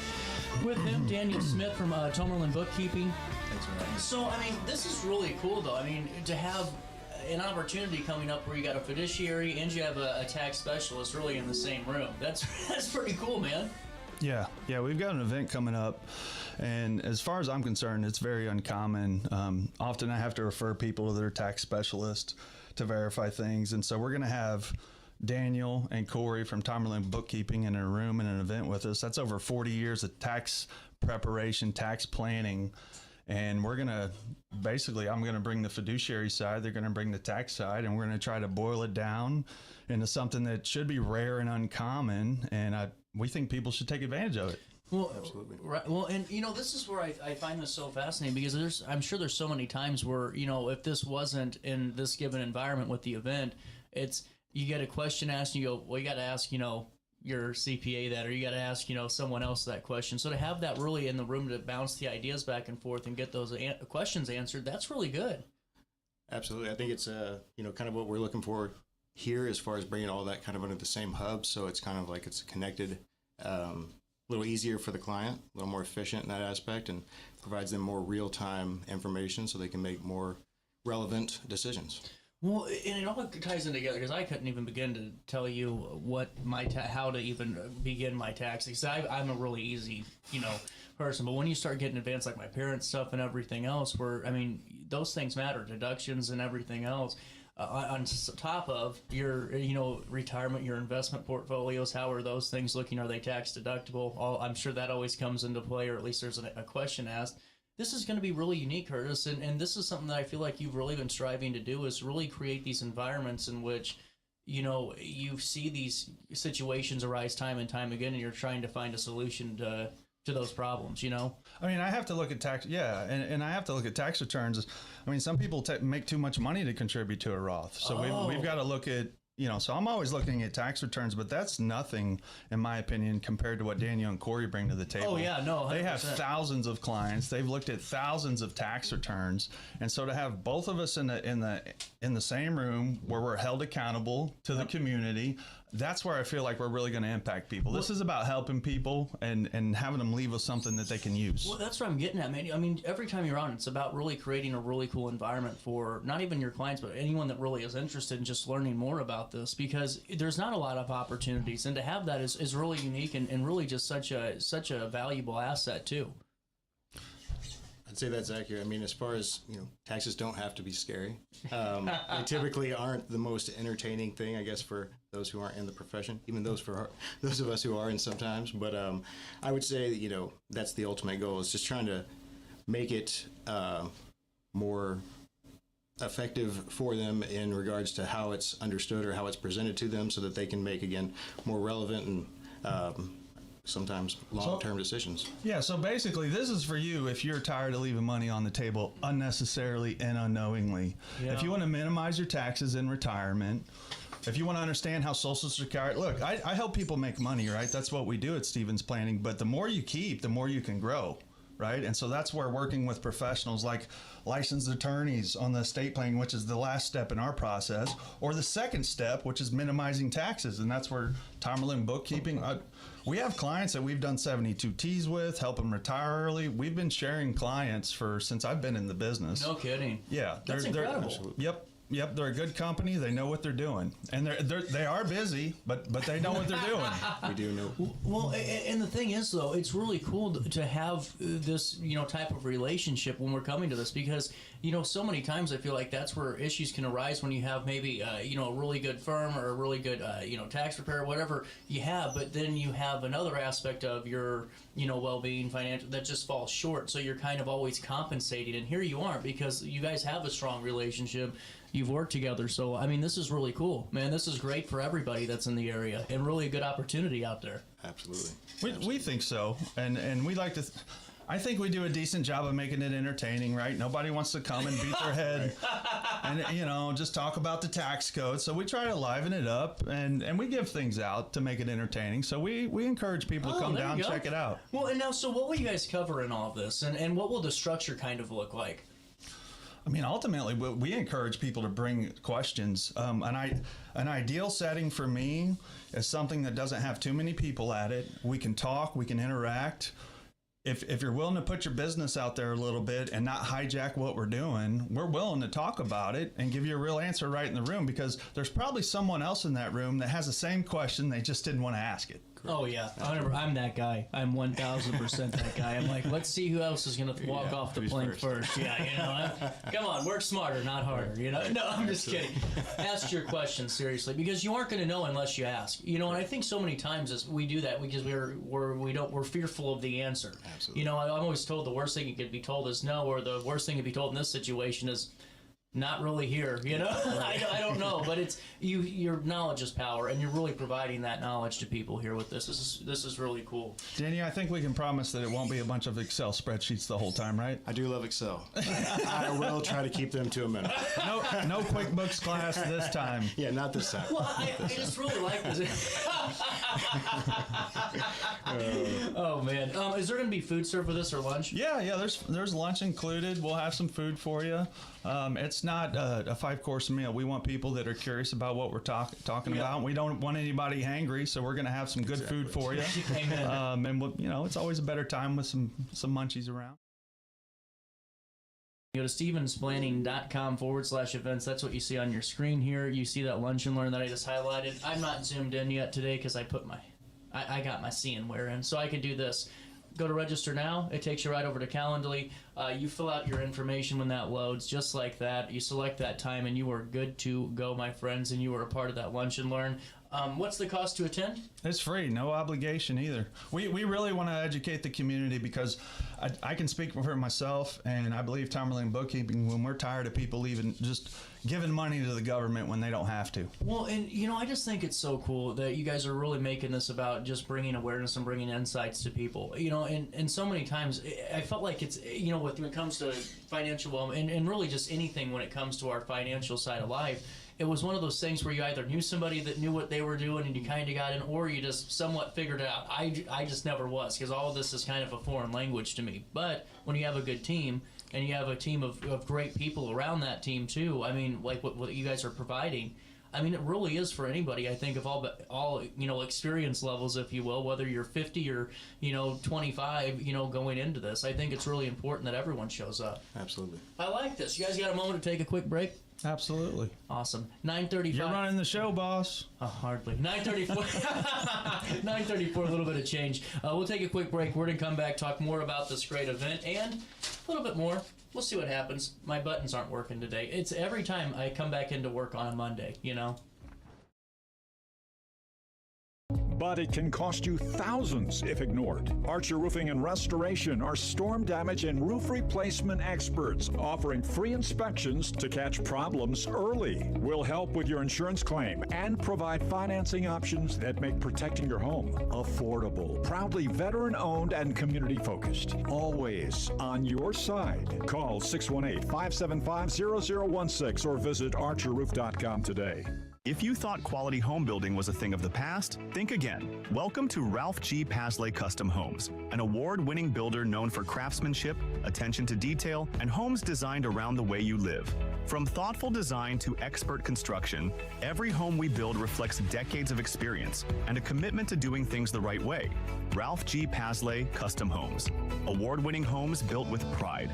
with him Daniel Smith from Tomerlin Bookkeeping. Thanks for having me. So, I mean, this is really cool, though. I mean, to have an opportunity coming up where you got a fiduciary and you have a tax specialist really in the same room. That's pretty cool, man. Yeah, we've got an event coming up, and as far as I'm concerned, it's very uncommon. Often I have to refer people to their tax specialist to verify things, and so we're going to have Daniel and Corey from Tomerlin Bookkeeping in a room in an event with us. That's over 40 years of tax preparation, tax planning, and we're going to basically, I'm going to bring the fiduciary side, they're going to bring the tax side, and we're going to try to boil it down into something that should be rare and uncommon, and we think people should take advantage of it. Well, absolutely. Right. Well, and this is where I find this so fascinating because I'm sure there's so many times where if this wasn't in this given environment with the event, it's you get a question asked and you go, well, you got to ask your CPA that, or you got to ask someone else that question. So to have that really in the room to bounce the ideas back and forth and get those questions answered, that's really good. Absolutely. I think it's kind of what we're looking for here as far as bringing all that kind of under the same hub, so it's kind of like it's connected, a little easier for the client, a little more efficient in that aspect, and provides them more real-time information so they can make more relevant decisions. Well, and it all ties in together because I couldn't even begin to tell you what how to even begin my taxes. I'm a really easy, person. But when you start getting advanced, like my parents' stuff and everything else, those things matter, deductions and everything else. on top of your, retirement, your investment portfolios, how are those things looking? Are they tax deductible? I'm sure that always comes into play, or at least there's a question asked. This is going to be really unique, Curtis, and this is something that I feel like you've really been striving to do, is really create these environments in which, you see these situations arise time and time again, and you're trying to find a solution to those problems, I mean, I have to look at tax, and I have to look at tax returns. I mean, some people make too much money to contribute to a Roth. So we've got to look at, so I'm always looking at tax returns, but that's nothing, in my opinion, compared to what Daniel and Corey bring to the table. Oh, yeah, no, 100%. They have thousands of clients. They've looked at thousands of tax returns. And so to have both of us in the same room where we're held accountable to the community, that's where I feel like we're really going to impact people. This is about helping people and having them leave with something that they can use. Well, that's what I'm getting at, man. I mean, every time you're on, it's about really creating a really cool environment for not even your clients, but anyone that really is interested in just learning more about this, because there's not a lot of opportunities, and to have that is really unique and really just such a valuable asset too. I'd say that's accurate. I mean, as far as, taxes don't have to be scary. They typically aren't the most entertaining thing, I guess, for those who aren't in the profession, even those of us who are in sometimes. But I would say, that's the ultimate goal, is just trying to make it more effective for them in regards to how it's understood or how it's presented to them, so that they can make, again, more relevant and sometimes long-term decisions. Yeah, so basically this is for you if you're tired of leaving money on the table unnecessarily and unknowingly. Yeah. If you want to minimize your taxes in retirement, if you want to understand how Social Security, look, I help people make money, right? That's what we do at Stevens Planning, but the more you keep, the more you can grow. Right. And so that's where working with professionals like licensed attorneys on the estate planning, which is the last step in our process, or the second step, which is minimizing taxes. And that's where time-limit bookkeeping. We have clients that we've done 72Ts with, help them retire early. We've been sharing clients since I've been in the business. No kidding. Yeah. That's incredible. Yep, they're a good company. They know what they're doing, and they are busy, but they know what they're doing. We do know. Well, and the thing is, though, it's really cool to have this type of relationship when we're coming to this, because so many times I feel like that's where issues can arise when you have maybe a really good firm or a really good tax preparer, whatever you have, but then you have another aspect of your well-being, financial, that just falls short. So you're kind of always compensating, and here you aren't, because you guys have a strong relationship. You've worked together. So, I mean, this is really cool, man. This is great for everybody that's in the area, and really a good opportunity out there. Absolutely. We think so. And we like to, I think we do a decent job of making it entertaining, right? Nobody wants to come and beat their head and, just talk about the tax code. So we try to liven it up, and we give things out to make it entertaining. So we encourage people to come down and check it out. Well, and now, so what will you guys cover in all of this, and what will the structure kind of look like? I mean, ultimately, we encourage people to bring questions. An ideal setting for me is something that doesn't have too many people at it. We can talk, we can interact. If you're willing to put your business out there a little bit and not hijack what we're doing, we're willing to talk about it and give you a real answer right in the room, because there's probably someone else in that room that has the same question, they just didn't want to ask it. Oh, yeah. I'm that guy. I'm 1,000% that guy. I'm like, let's see who else is going to walk off the plank first. Yeah, come on, work smarter, not harder, No, I'm just kidding. Ask your question seriously, because you aren't going to know unless you ask. And I think so many times we do that because we're fearful of the answer. Absolutely. I'm always told the worst thing you could be told is no, or the worst thing you could be told in this situation is not really here, I don't know, but it's your knowledge is power, and you're really providing that knowledge to people here with this. This is really cool. Danny, I think we can promise that it won't be a bunch of Excel spreadsheets the whole time, right? I do love Excel. I will try to keep them to a minute. No QuickBooks class this time. Yeah, not this time. Well, I just really like this. Oh man, is there going to be food served with this or lunch? Yeah. There's lunch included. We'll have some food for you. It's not a 5-course meal. We want people that are curious about what we're talking about. We don't want anybody hangry, so we're going to have some good food for you. Amen. And we'll, it's always a better time with some munchies around. Go to StevensPlanning.com/events. That's what you see on your screen here. You see that lunch and learn that I just highlighted. I'm not zoomed in yet today because I got my seeing wear in, so I could do this. go to register now. It takes you right over to Calendly. You fill out your information when that loads, just like that. You select that time, and you are good to go, my friends, and you are a part of that Lunch and Learn. What's the cost to attend? It's free, no obligation either. We really want to educate the community because I can speak for myself, and I believe Tomerlane Bookkeeping, when we're tired of people just giving money to the government when they don't have to. Well, and I just think it's so cool that you guys are really making this about just bringing awareness and bringing insights to people. And so many times I felt like it's, when it comes to financial wellness and really just anything when it comes to our financial side of life, it was one of those things where you either knew somebody that knew what they were doing and you kind of got in, or you just somewhat figured it out. I just never was, because all of this is kind of a foreign language to me. But when you have a good team, and you have a team of great people around that team too, I mean, like what you guys are providing, I mean, it really is for anybody, I think, of all experience levels, if you will, whether you're 50 or, 25, going into this. I think it's really important that everyone shows up. Absolutely. I like this. You guys got a moment to take a quick break? Absolutely. Awesome. 9:35. You're running the show, boss. Oh, hardly. 9:34. 9:34, a little bit of change. We'll take a quick break. We're going to come back, talk more about this great event, and a little bit more. We'll see what happens. My buttons aren't working today. It's every time I come back into work on a Monday, But it can cost you thousands if ignored. Archer Roofing and Restoration are storm damage and roof replacement experts, offering free inspections to catch problems early. We'll help with your insurance claim and provide financing options that make protecting your home affordable. Proudly veteran-owned and community-focused. Always on your side. Call 618-575-0016 or visit archerroof.com today. If you thought quality home building was a thing of the past, think again. Welcome to Ralph G. Pasley Custom Homes, an award-winning builder known for craftsmanship, attention to detail, and homes designed around the way you live. From thoughtful design to expert construction, every home we build reflects decades of experience and a commitment to doing things the right way. Ralph G. Pasley Custom Homes, award-winning homes built with pride.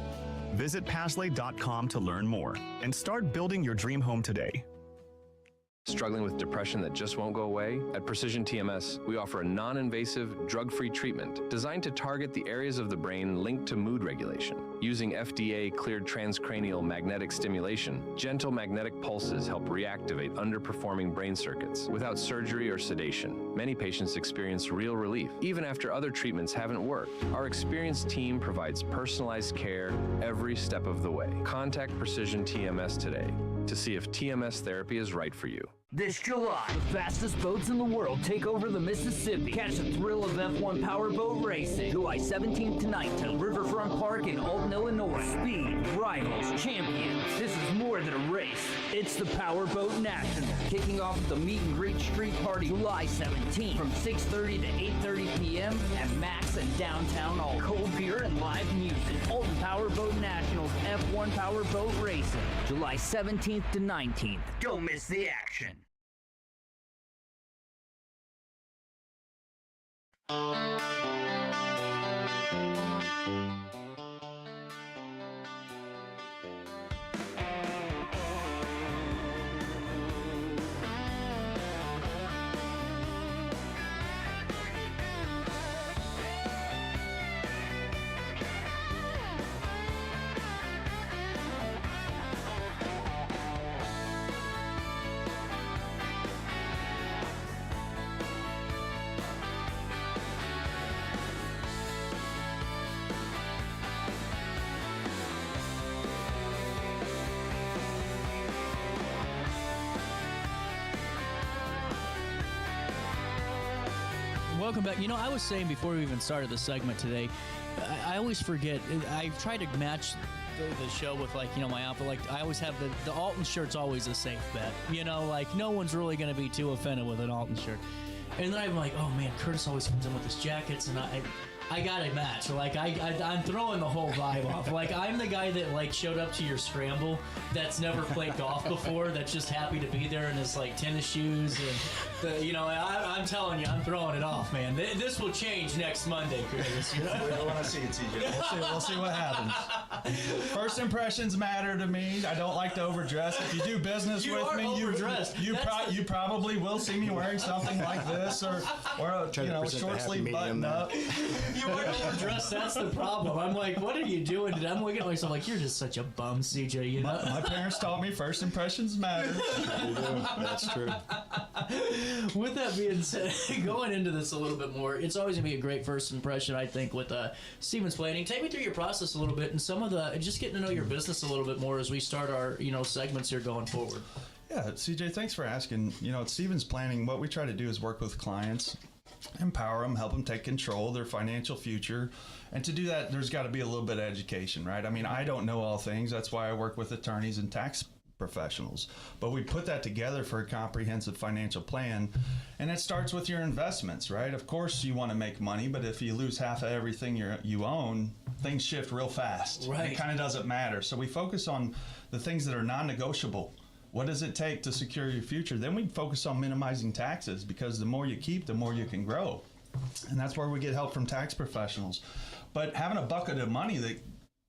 Visit Pasley.com to learn more and start building your dream home today. Struggling with depression that just won't go away? At Precision TMS, we offer a non-invasive, drug-free treatment designed to target the areas of the brain linked to mood regulation. Using FDA-cleared transcranial magnetic stimulation, gentle magnetic pulses help reactivate underperforming brain circuits without surgery or sedation. Many patients experience real relief, even after other treatments haven't worked. Our experienced team provides personalized care every step of the way. Contact Precision TMS today to see if TMS therapy is right for you. This July, the fastest boats in the world take over the Mississippi. Catch the thrill of F1 powerboat racing, July 17th to 19th, Riverfront Park in Alton, Illinois. Speed, rivals, champions. This is more than a race. It's the Powerboat National, kicking off the Meet and Greet Street Party July 17th from 6:30 to 8:30 p.m. at Max and Downtown Alton. Cold beer and live music. Alton Powerboat Nationals F1 Powerboat Racing, July 17th to 19th. Don't miss the action. Welcome back. I was saying before we even started the segment today, I always forget. I try to match the show with my outfit. Like I always have the Alton shirt's always a safe bet. No one's really going to be too offended with an Alton shirt. And then I'm like, oh man, Curtis always comes in with his jackets, and I gotta match. I'm throwing the whole vibe off. I'm the guy that showed up to your scramble that's never played golf before, that's just happy to be there in his tennis shoes, and I'm telling you, I'm throwing it off, man. This will change next Monday, Curtis. We want to see it, TJ. We'll see what happens. First impressions matter to me. I don't like to overdress. If you do business with me, you probably will see me wearing something like this or a short sleeve button up. You weren't overdressed. That's the problem. I'm like, what are you doing? And I'm looking at myself like, you're just such a bum, CJ. You know. My parents taught me first impressions matter. That's true. With that being said, going into this a little bit more, it's always gonna be a great first impression, I think, with Stevens Planning. Take me through your process a little bit and some of just getting to know your business a little bit more as we start our segments here going forward. Yeah, CJ, thanks for asking. At Stevens Planning, what we try to do is work with clients, empower them, help them take control of their financial future. And to do that, there's got to be a little bit of education, right? I mean, I don't know all things. That's why I work with attorneys and tax professionals. But we put that together for a comprehensive financial plan. And it starts with your investments, right? Of course, you want to make money, but if you lose half of everything you own, things shift real fast. Right. It kind of doesn't matter. So we focus on the things that are non-negotiable. What does it take to secure your future? Then we focus on minimizing taxes, because the more you keep, the more you can grow. And that's where we get help from tax professionals. But having a bucket of money that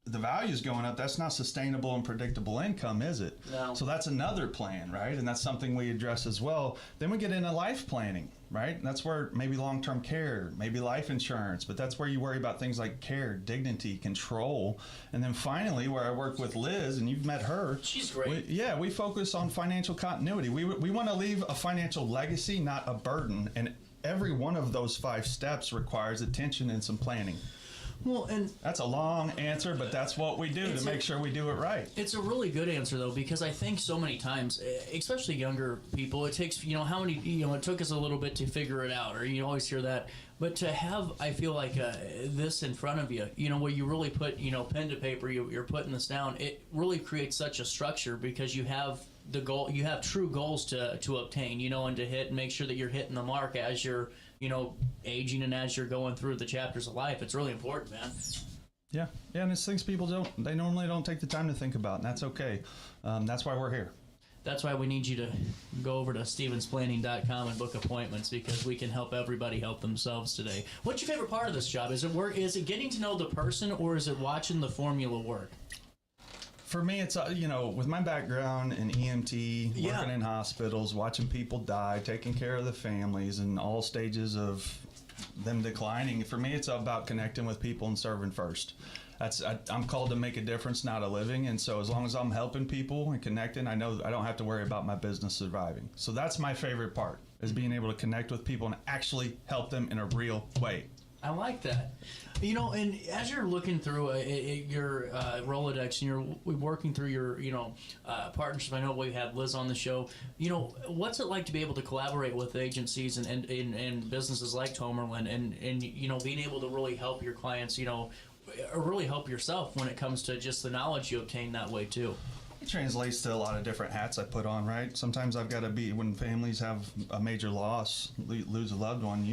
the value is going up, that's not sustainable and predictable income, is it? No. So that's another plan, right? And that's something we address as well. Then we get into life planning, right? And that's where maybe long-term care, maybe life insurance, but that's where you worry about things like care, dignity, control. And then finally, where I work with Liz, and you've met her. She's great. We focus on financial continuity. We want to leave a financial legacy, not a burden. And every one of those 5 steps requires attention and some planning. Well, and that's a long answer, but that's what we do to make sure we do it right. It's a really good answer, though, because I think so many times, especially younger people, it takes, it took us a little bit to figure it out, or you always hear that. But to have, I feel like this in front of you, where you really put, pen to paper, you're putting this down, it really creates such a structure, because you have the goal, you have true goals to obtain, and to hit and make sure that you're hitting the mark as you're, aging and as you're going through the chapters of life. It's really important, man. Yeah, and it's things people they normally don't take the time to think about, and that's okay. That's why we're here. That's why we need you to go over to StevensPlanning.com and book appointments, because we can help everybody help themselves today. What's your favorite part of this job? Is it work? Is it getting to know the person, or is it watching the formula work? For me, it's, with my background in EMT, working in hospitals, watching people die, taking care of the families and all stages of them declining. For me, it's about connecting with people and serving first. I'm called to make a difference, not a living. And so as long as I'm helping people and connecting, I know I don't have to worry about my business surviving. So that's my favorite part, is being able to connect with people and actually help them in a real way. I like that. And as you're looking through your Rolodex, and you're working through your, partnership, I know we had Liz on the show, what's it like to be able to collaborate with agencies and businesses like Tomerlin and being able to really help your clients, or really help yourself when it comes to just the knowledge you obtain that way too? It translates to a lot of different hats I put on, right? Sometimes I've got to be, when families have a major loss, lose a loved one,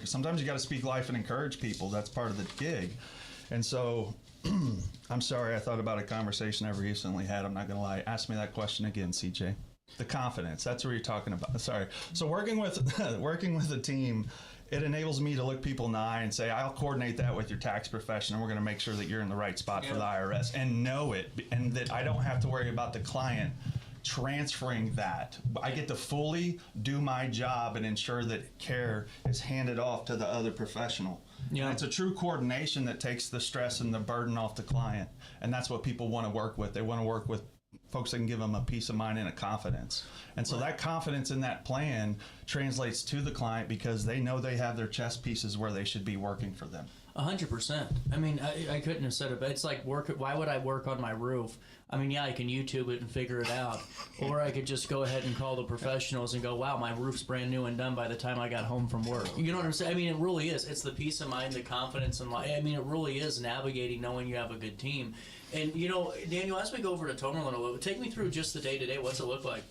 sometimes you got to speak life and encourage people. That's part of the gig. And so, I'm sorry, I thought about a conversation I recently had. I'm not going to lie. Ask me that question again, CJ. The confidence, that's what you're talking about. Sorry. So working with a team, it enables me to look people in the eye and say, I'll coordinate that with your tax profession, and we're going to make sure that you're in the right spot for the IRS, and know it, and that I don't have to worry about the client transferring that. I get to fully do my job and ensure that care is handed off to the other professional. Yeah. And it's a true coordination that takes the stress and the burden off the client, and that's what people want to work with. They want to work with folks that can give them a peace of mind and a confidence. And so that confidence in that plan translates to the client, because they know they have their chess pieces where they should be working for them. 100%. I mean, I couldn't have said it, but it's like why would I work on my roof? I mean, yeah, I can YouTube it and figure it out. Or I could just go ahead and call the professionals and go, wow, my roof's brand new and done by the time I got home from work. You know what I'm saying? I mean, it really is. It's the peace of mind, the confidence, and it really is navigating, knowing you have a good team. And, Daniel, as we go over to Tomerlin a little bit, take me through just the day-to-day. What's it look like?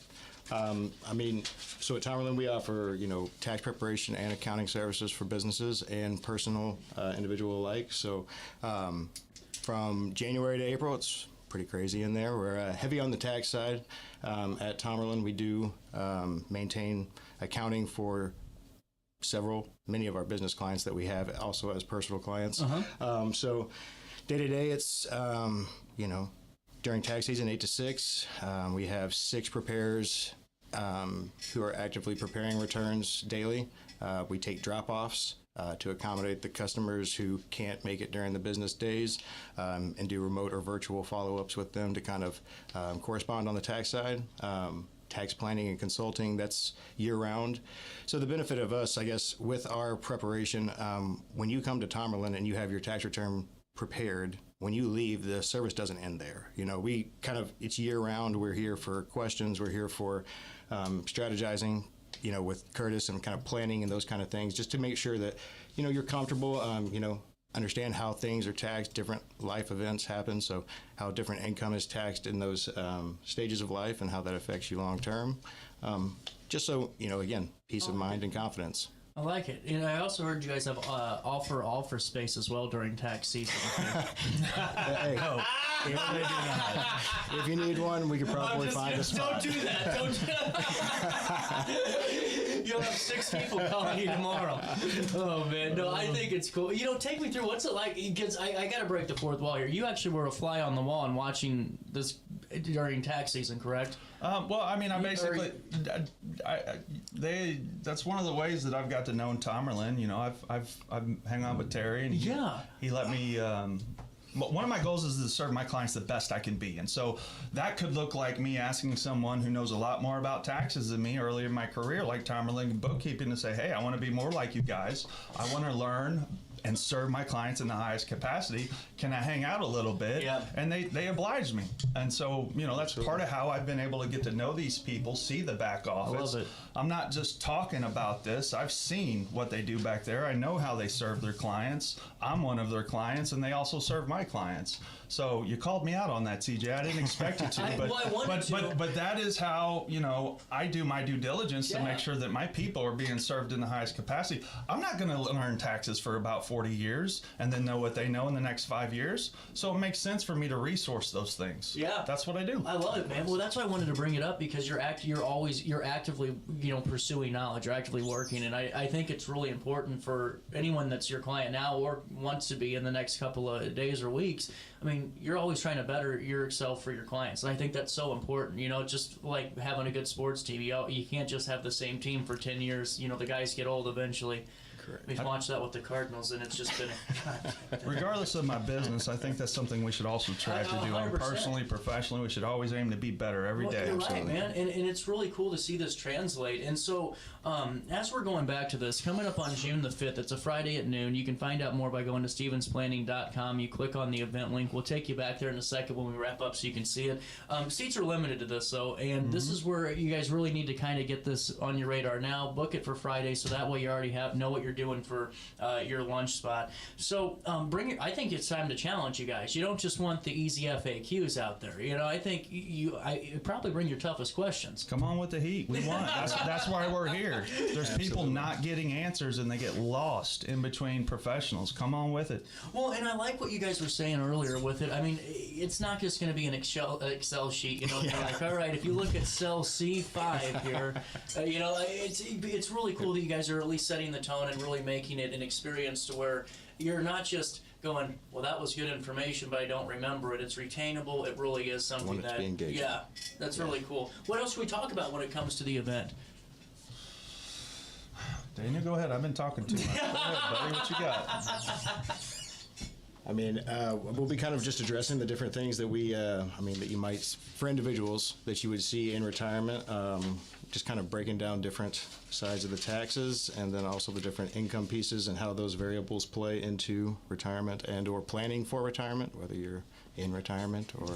So at Tomerlin, we offer, tax preparation and accounting services for businesses and personal individual alike. So from January to April, it's pretty crazy in there. We're heavy on the tax side. At Tomerlin, we do maintain accounting for many of our business clients that we have also as personal clients. So day to day, it's, during tax season, 8 to 6, we have 6 preparers who are actively preparing returns daily. We take drop-offs to accommodate the customers who can't make it during the business days, and do remote or virtual follow-ups with them to kind of correspond on the tax side. Tax planning and consulting, that's year-round. So the benefit of us, I guess, with our preparation, when you come to Tomerlin and you have your tax return prepared, when you leave, the service doesn't end there. You know, we kind of, it's year-round. We're here for questions. We're here for strategizing, you know, with Curtis and kind of planning and those kind of things, just to make sure that, you know, you're comfortable, you know, understand how things are taxed, different life events happen, so how different income is taxed in those stages of life and how that affects you long term. Just so, you know, again, peace of mind and confidence. I like it. And I also heard you guys have offer space as well during tax season. Hey, if you need one, we could probably find a spot. Don't do that. Don't do that. You'll have 6 people calling you tomorrow. Oh, man. No, I think it's cool. You know, take me through, what's it like? Because I got to break the fourth wall here. You actually were a fly on the wall and watching this during tax season, correct? Well, I mean, I basically, that's one of the ways that I've got to know Tomerlin. You know, I've hung out with Terry, and he let me. One of my goals is to serve my clients the best I can be. And so that could look like me asking someone who knows a lot more about taxes than me earlier in my career, like Tomerlin Bookkeeping, to say, hey, I want to be more like you guys. I want to learn and serve my clients in the highest capacity. Can I hang out a little bit? Yeah. And they obliged me. And so, you know, that's part of how I've been able to get to know these people, see the back office. I love it. I'm not just talking about this. I've seen what they do back there. I know how they serve their clients. I'm one of their clients, and they also serve my clients. So you called me out on that, CJ. I didn't expect you to. But that is how, you know, I do my due diligence to make sure that my people are being served in the highest capacity. I'm not going to learn taxes for about 40 years and then know what they know in the next 5 years. So it makes sense for me to resource those things. Yeah, that's what I do. I love it, man. Well, that's why I wanted to bring it up, because you're actively, you know, pursuing knowledge. You're actively working, and I think it's really important for anyone that's your client now or wants to be in the next couple of days or weeks. I mean, you're always trying to better yourself for your clients, and I think that's so important. You know, just like having a good sports team, you can't just have the same team for 10 years. You know, the guys get old eventually. Correct. We've watched that with the Cardinals, and it's just been regardless of my business, I think that's something we should also try to do. 100%. Personally, professionally, we should always aim to be better every day. You're right, man, and it's really cool to see this translate. And so as we're going back to this, coming up on June the 5th, it's a Friday at noon. You can find out more by going to StevensPlanning.com. You click on the event link. We'll take you back there in a second when we wrap up so you can see it. Seats are limited to this, though, and this is where you guys really need to kind of get this on your radar now. Book it for Friday, so that way you already know what you're doing for your lunch spot. So I think it's time to challenge you guys. You don't just want the easy FAQs out there. You know, I think you probably bring your toughest questions. Come on with the heat. We want it. That's why we're here. There's people not getting answers, and they get lost in between professionals. Come on with it. Well, and I like what you guys were saying earlier with it. I mean, it's not just going to be an Excel sheet. You know, like, all right, if you look at cell C5 here, you know, it's really cool that you guys are at least setting the tone and really making it an experience to where you're not just going, well, that was good information, but I don't remember it. It's retainable. It really is something that, that's really cool. What else should we talk about when it comes to the event? Daniel, go ahead. I've been talking too much. Go ahead, buddy. What you got? I mean, we'll be kind of just addressing the different things that that you might, for individuals, that you would see in retirement, just kind of breaking down different sides of the taxes, and then also the different income pieces and how those variables play into retirement and or planning for retirement, whether you're in retirement or...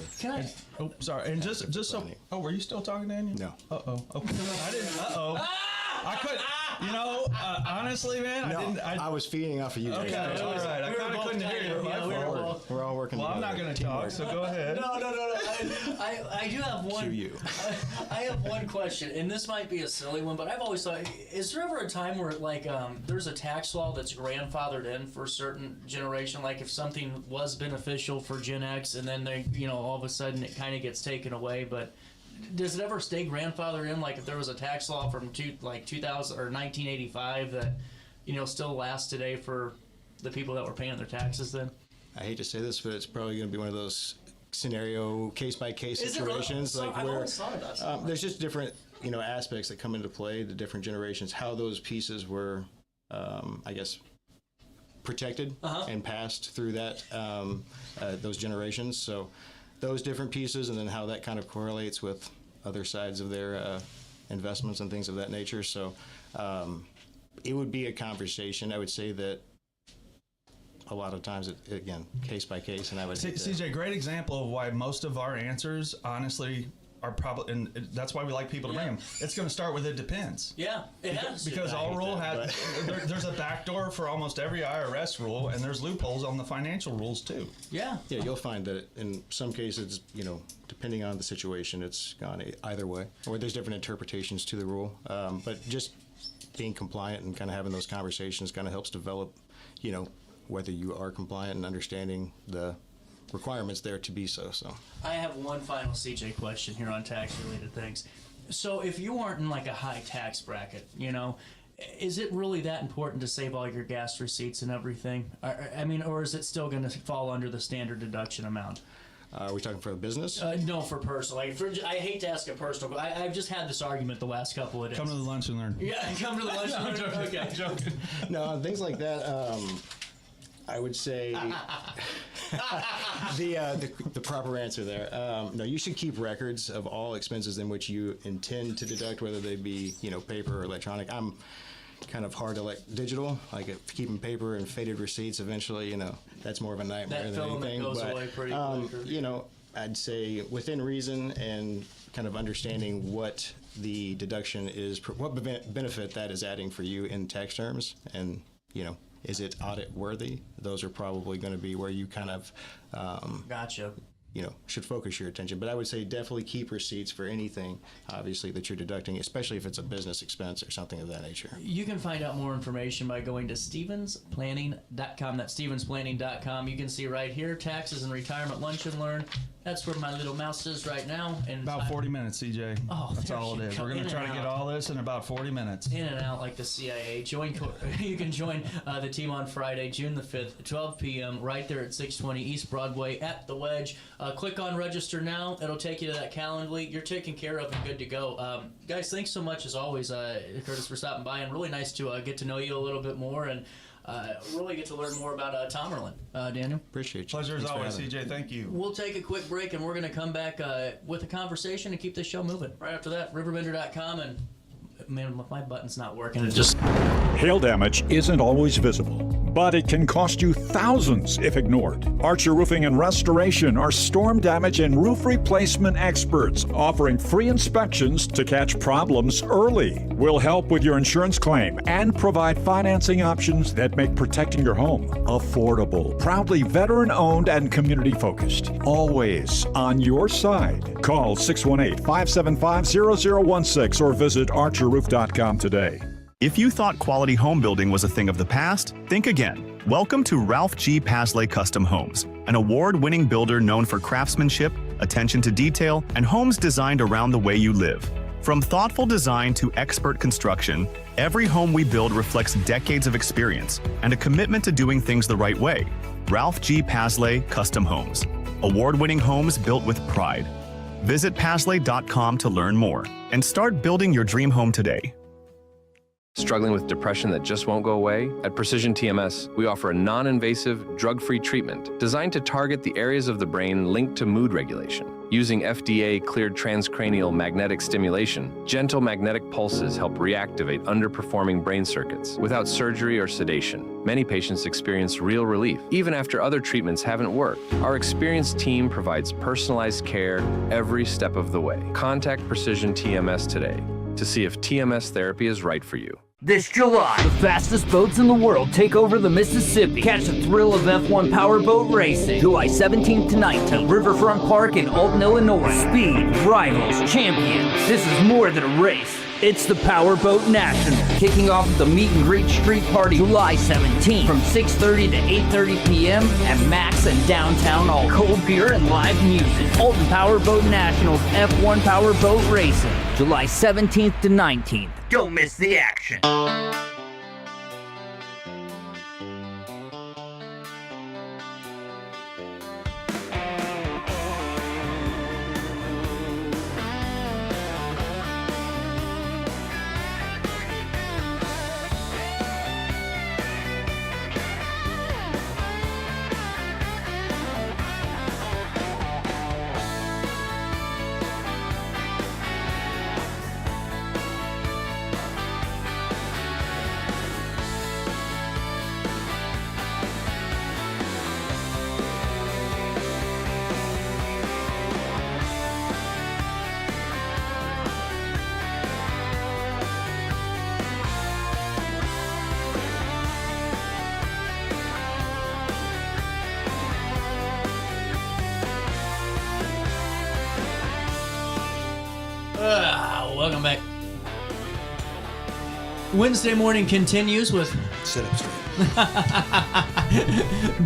sorry. And just so... Oh, were you still talking, Daniel? No. Uh-oh. Okay. I didn't... I couldn't... You know, honestly, man, I was feeding off of you. Okay, all right. I kind of couldn't hear you. We're all working together. Well, I'm not going to talk, so go ahead. No. I do have one. I have one question, and this might be a silly one, but I've always thought, is there ever a time where, like, there's a tax law that's grandfathered in for a certain generation? Like, if something was beneficial for Gen X, and then they, you know, all of a sudden it kind of gets taken away, but... Does it ever stay grandfathered in? Like if there was a tax law from 2000 or 1985 that, you know, still lasts today for the people that were paying their taxes then? I hate to say this, but it's probably going to be one of those scenario case-by-case situations, really? like where there's just different aspects that come into play, the different generations, how those pieces were, I guess, protected and passed through that those generations. So those different pieces, and then how that kind of correlates with other sides of their investments and things of that nature. So it would be a conversation. I would say that a lot of times, again, case by case, and I would CJ, great example of why most of our answers, honestly, are probably, and that's why we like people to bring them. It's going to start with it depends. Yeah, it has. Because all rule has, there's a backdoor for almost every IRS rule, and there's loopholes on the financial rules too. Yeah. Yeah, you'll find that in some cases, depending on the situation, it's gone either way, or there's different interpretations to the rule. But just being compliant and kind of having those conversations kind of helps develop, whether you are compliant and understanding the requirements there to be so. I have one final CJ question here on tax related things. So if you aren't in like a high tax bracket, is it really that important to save all your gas receipts and everything? Or is it still going to fall under the standard deduction amount? Are we talking for the business? No, for personal. I hate to ask a personal, but I've just had this argument the last couple of days. Come to the lunch and learn. Yeah, come to the lunch and learn. Okay. Joking. No, things like that. I would say the proper answer there. No, you should keep records of all expenses in which you intend to deduct, whether they be paper or electronic. I'm kind of hard to digital, keeping paper and faded receipts. Eventually, that's more of a nightmare than anything. Goes away pretty quickly. I'd say within reason and kind of understanding what the deduction is, what benefit that is adding for you in tax terms, and is it audit worthy? Those are probably going to be where you kind of gotcha. Should focus your attention. But I would say definitely keep receipts for anything, obviously, that you're deducting, especially if it's a business expense or something of that nature. You can find out more information by going to StevensPlanning.com. That's StevensPlanning.com. You can see right here, taxes and retirement lunch and learn. That's where my little mouse is right now. And about 40 minutes, CJ. Oh, that's all it is. We're going to try to get all this in about 40 minutes. In and out like the CIA. You can join the team on Friday, June the 5th, 12 p.m. right there at 620 East Broadway at the Wedge. Click on register now. It'll take you to that Calendly. You're taken care of and good to go. Guys, thanks so much as always, Curtis, for stopping by, and really nice to get to know you a little bit more and really get to learn more about Tomerlin. Daniel? Appreciate you. Pleasure as always, CJ. Thank you. We'll take a quick break, and we're going to come back with a conversation and keep this show moving. Right after that, RiverBender.com, and man, my button's not working. It just... Hail damage isn't always visible, but it can cost you thousands if ignored. Archer Roofing and Restoration are storm damage and roof replacement experts, offering free inspections to catch problems early. We'll help with your insurance claim and provide financing options that make protecting your home affordable. Proudly veteran-owned and community-focused. Always on your side. Call 618-575-0016 or visit archerroof.com today. If you thought quality home building was a thing of the past, think again. Welcome to Ralph G. Pasley Custom Homes, an award-winning builder known for craftsmanship, attention to detail, and homes designed around the way you live. From thoughtful design to expert construction, every home we build reflects decades of experience and a commitment to doing things the right way. Ralph G. Pasley Custom Homes. Award-winning homes built with pride. Visit Pasley.com to learn more and start building your dream home today. Struggling with depression that just won't go away? At Precision TMS, we offer a non-invasive, drug-free treatment designed to target the areas of the brain linked to mood regulation. Using FDA-cleared transcranial magnetic stimulation, gentle magnetic pulses help reactivate underperforming brain circuits without surgery or sedation. Many patients experience real relief, even after other treatments haven't worked. Our experienced team provides personalized care every step of the way. Contact Precision TMS today to see if TMS therapy is right for you. This July, the fastest boats in the world take over the Mississippi. Catch the thrill of F1 powerboat racing. July 17th to 19th, Riverfront Park in Alton, Illinois. Speed, rivals, champions. This is more than a race. It's the Powerboat National, kicking off with the Meet and Greet Street Party July 17th from 6:30 to 8:30 p.m. at Max and Downtown Alton. Cold beer and live music. Alton Powerboat Nationals F1 Powerboat Racing, July 17th to 19th. Don't miss the action. Welcome back. Wednesday morning continues with Sit up straight.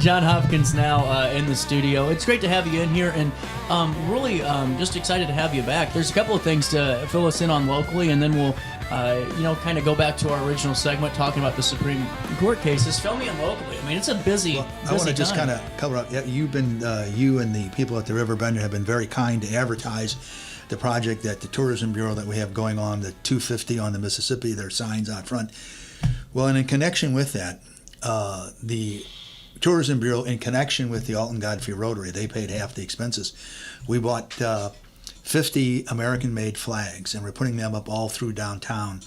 John Hopkins now in the studio. It's great to have you in here, and really just excited to have you back. There's a couple of things to fill us in on locally, and then we'll kind of go back to our original segment talking about the Supreme Court cases. Fill me in locally. I mean, it's a busy I want to just time. kind of cover up. You've been, you and the people at the Riverbender have been very kind to advertise the project at the Tourism Bureau that we have going on, the 250 on the Mississippi. There are signs out front. Well, and in connection with that, the Tourism Bureau, in connection with the Alton Godfrey Rotary, they paid half the expenses. We bought 50 American-made flags, and we're putting them up all through downtown.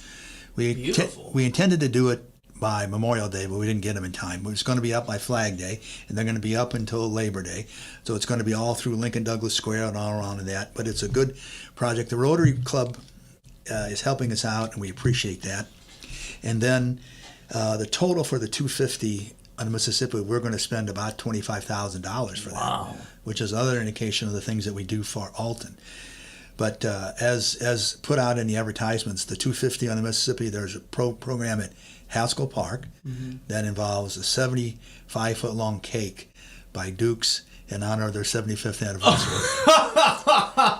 Beautiful. We intended to do it by Memorial Day, but we didn't get them in time. It's going to be up by Flag Day, and they're going to be up until Labor Day. So it's going to be all through Lincoln Douglas Square and all around that. But it's a good project. The Rotary Club is helping us out, and we appreciate that. And then the total for the 250 on the Mississippi, we're going to spend about $25,000 for that, which is another indication of the things that we do for Alton. But as put out in the advertisements, the 250 on the Mississippi, there's a program at Haskell Park that involves a 75-foot-long cake by Dukes in honor of their 75th anniversary,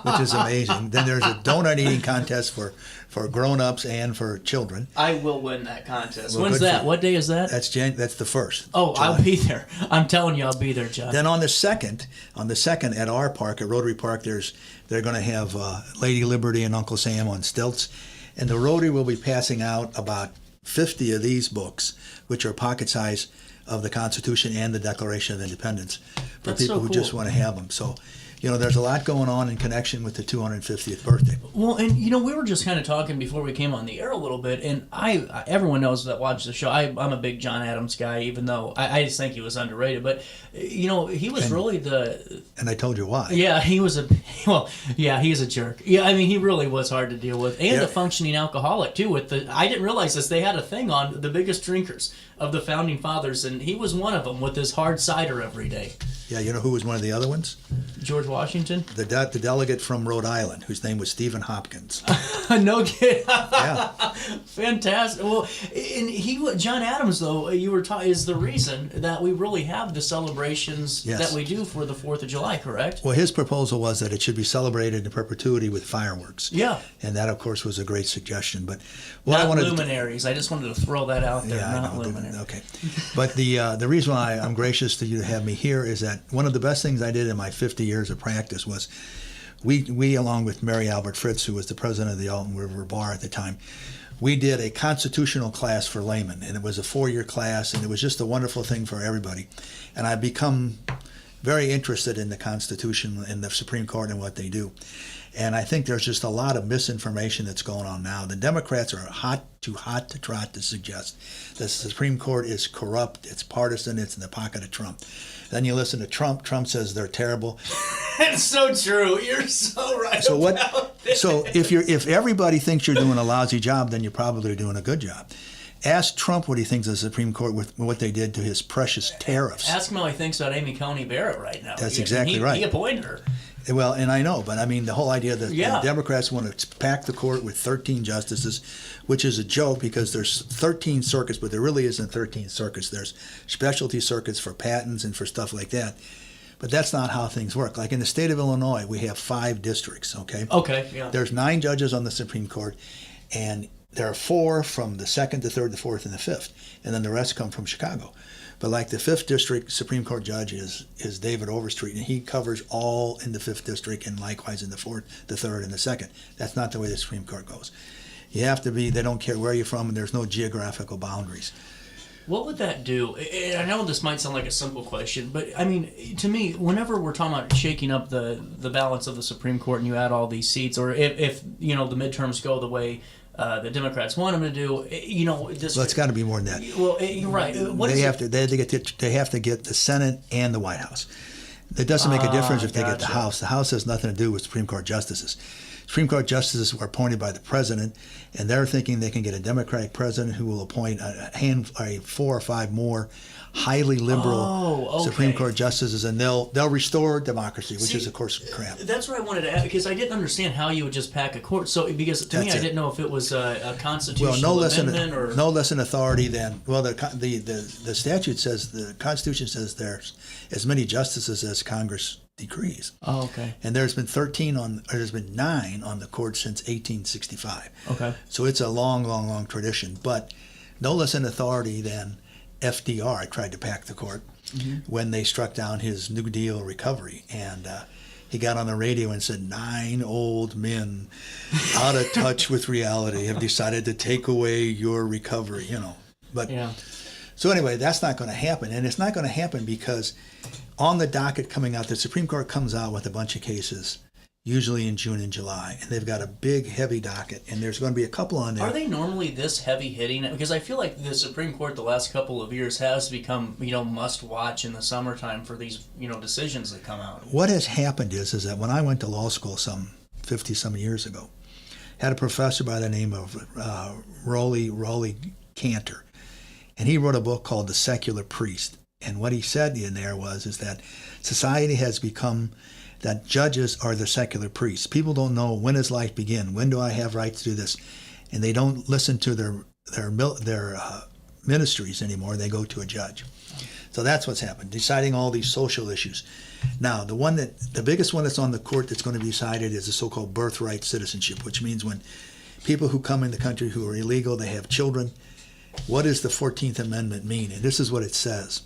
which is amazing. Then there's a donut eating contest for grown-ups and for children. I will win that contest. Well, When's that? What day is that? That's the 1st. Oh, July. I'll be there. I'm telling you, I'll be there, John. Then on the second at our park, at Rotary Park, they're going to have Lady Liberty and Uncle Sam on stilts, and the Rotary will be passing out about 50 of these books, which are pocket size of the Constitution and the Declaration of Independence for That's people so who cool. just want to have them. So, there's a lot going on in connection with the 250th birthday. Well, and we were just kind of talking before we came on the air a little bit, and everyone knows that watches the show. I'm a big John Adams guy, even though I just think he was underrated. But he was really the. And I told you why. Yeah, he was he's a jerk. Yeah, I mean, he really was hard to deal with, and a functioning alcoholic too. I didn't realize this. They had a thing on the biggest drinkers of the founding fathers, and he was one of them with his hard cider every day. Yeah, you know who was one of the other ones? George Washington? The delegate from Rhode Island, whose name was Stephen Hopkins. No kidding. Yeah. Fantastic. Well, and John Adams, though, you were is the reason that we really have the celebrations that we do for the 4th of July, correct? Well, his proposal was that it should be celebrated in perpetuity with fireworks. Yeah. And that, of course, was a great suggestion. But not luminaries. I just wanted to throw that out there. Yeah, not luminaries. Okay. But the reason why I'm gracious to you to have me here is that one of the best things I did in my 50 years of practice was we along with Mary Albert Fritz, who was the president of the Alton River Bar at the time, we did a constitutional class for laymen, and it was a 4-year class, and it was just a wonderful thing for everybody. And I've become very interested in the Constitution and the Supreme Court and what they do. And I think there's just a lot of misinformation that's going on now. The Democrats are too hot to trot to suggest that the Supreme Court is corrupt, it's partisan, it's in the pocket of Trump. Then you listen to Trump. Trump says they're terrible. It's so true. You're so right. So about it. So if everybody thinks you're doing a lousy job, then you're probably doing a good job. Ask Trump what he thinks of the Supreme Court with what they did to his precious tariffs. Ask him how he thinks about Amy Coney Barrett right now. That's exactly right. He appointed her. Well, and I know, but I mean, the whole idea that the Democrats want to pack the court with 13 justices, which is a joke because there's 13 circuits, but there really isn't 13 circuits. There's specialty circuits for patents and for stuff like that. But that's not how things work. Like in the state of Illinois, we have 5 districts, okay? Okay, yeah. There's 9 judges on the Supreme Court, and there are 4 from the 2nd, the 3rd, the 4th, and the 5th, and then the rest come from Chicago. But like the 5th District Supreme Court judge is David Overstreet, and he covers all in the 5th District and likewise in the 4th, the 3rd, and the 2nd. That's not the way the Supreme Court goes. You have to be, they don't care where you're from, and there's no geographical boundaries. What would that do? I know this might sound like a simple question, but I mean, to me, whenever we're talking about shaking up the balance of the Supreme Court and you add all these seats, or if the midterms go the way the Democrats want them to do, this. Well, it's got to be more than that. Well, you're right. They have to get the Senate and the White House. It doesn't make a difference if they get the House. The House has nothing to do with Supreme Court justices. Supreme Court justices were appointed by the president, and they're thinking they can get a Democratic president who will appoint 4 or 5 more highly liberal Supreme Court justices, and they'll restore democracy, which is of course crap. That's what I wanted to ask, because I didn't understand how you would just pack a court. So because to me, I didn't know if it was a constitutional amendment or no less an authority than the statute says, the Constitution says there's as many justices as Congress decrees. Oh, okay. And there's been 9 on the court since 1865. Okay. So it's a long tradition, but no less an authority than FDR tried to pack the court when they struck down his New Deal recovery, and he got on the radio and said 9 old men out of touch with reality have decided to take away your recovery, But so anyway, that's not going to happen, and it's not going to happen because on the docket coming out, the Supreme Court comes out with a bunch of cases, usually in June and July, and they've got a big, heavy docket, and there's going to be a couple on there. Are they normally this heavy-hitting? Because I feel like the Supreme Court the last couple of years has become, must-watch in the summertime for these, decisions that come out. What has happened is that when I went to law school some 50-some years ago, had a professor by the name of Rowley Cantor, and he wrote a book called The Secular Priest. And what he said in there is that society has become that judges are the secular priests. People don't know, when does life begin? When do I have right to do this? And they don't listen to their ministries anymore. They go to a judge. So that's what's happened, deciding all these social issues. Now, the biggest one that's on the court that's going to be decided is the so-called birthright citizenship, which means when people who come in the country who are illegal, they have children. What does the 14th Amendment mean? And this is what it says.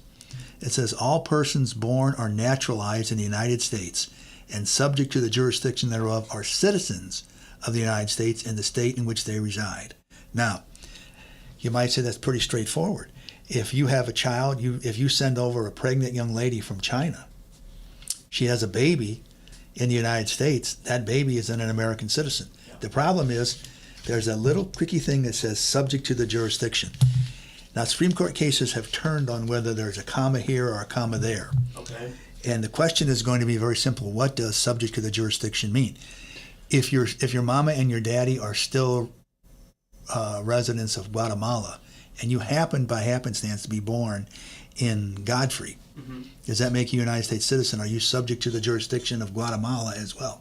It says, all persons born or naturalized in the United States and subject to the jurisdiction thereof are citizens of the United States and the state in which they reside. Now, you might say that's pretty straightforward. If you have a child, if you send over a pregnant young lady from China, she has a baby in the United States, that baby is an American citizen. The problem is there's a little tricky thing that says subject to the jurisdiction. Now, Supreme Court cases have turned on whether there's a comma here or a comma there. Okay. And the question is going to be very simple. What does subject to the jurisdiction mean? If your mama and your daddy are still residents of Guatemala, and you happen by happenstance to be born in Godfrey, does that make you a United States citizen? Are you subject to the jurisdiction of Guatemala as well?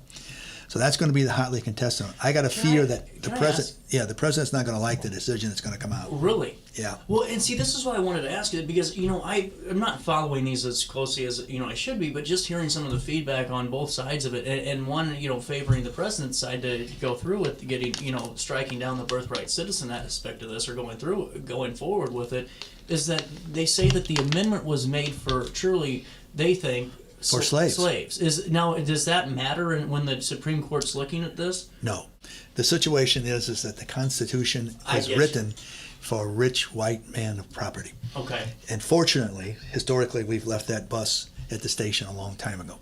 So that's going to be the hotly contested one. I got a fear that the president's not going to like the decision that's going to come out. Really? Yeah. Well, and see, this is why I wanted to ask it, because, I'm not following these as closely as, I should be, but just hearing some of the feedback on both sides of it, and one, favoring the president's side to go through with getting, striking down the birthright citizen aspect of this, or going forward with it, is that they say that the amendment was made for truly, they think, for slaves. Does that matter when the Supreme Court's looking at this? No. The situation is that the Constitution is written for a rich white man of property. Okay. And fortunately, historically, we've left that bus at the station a long time ago.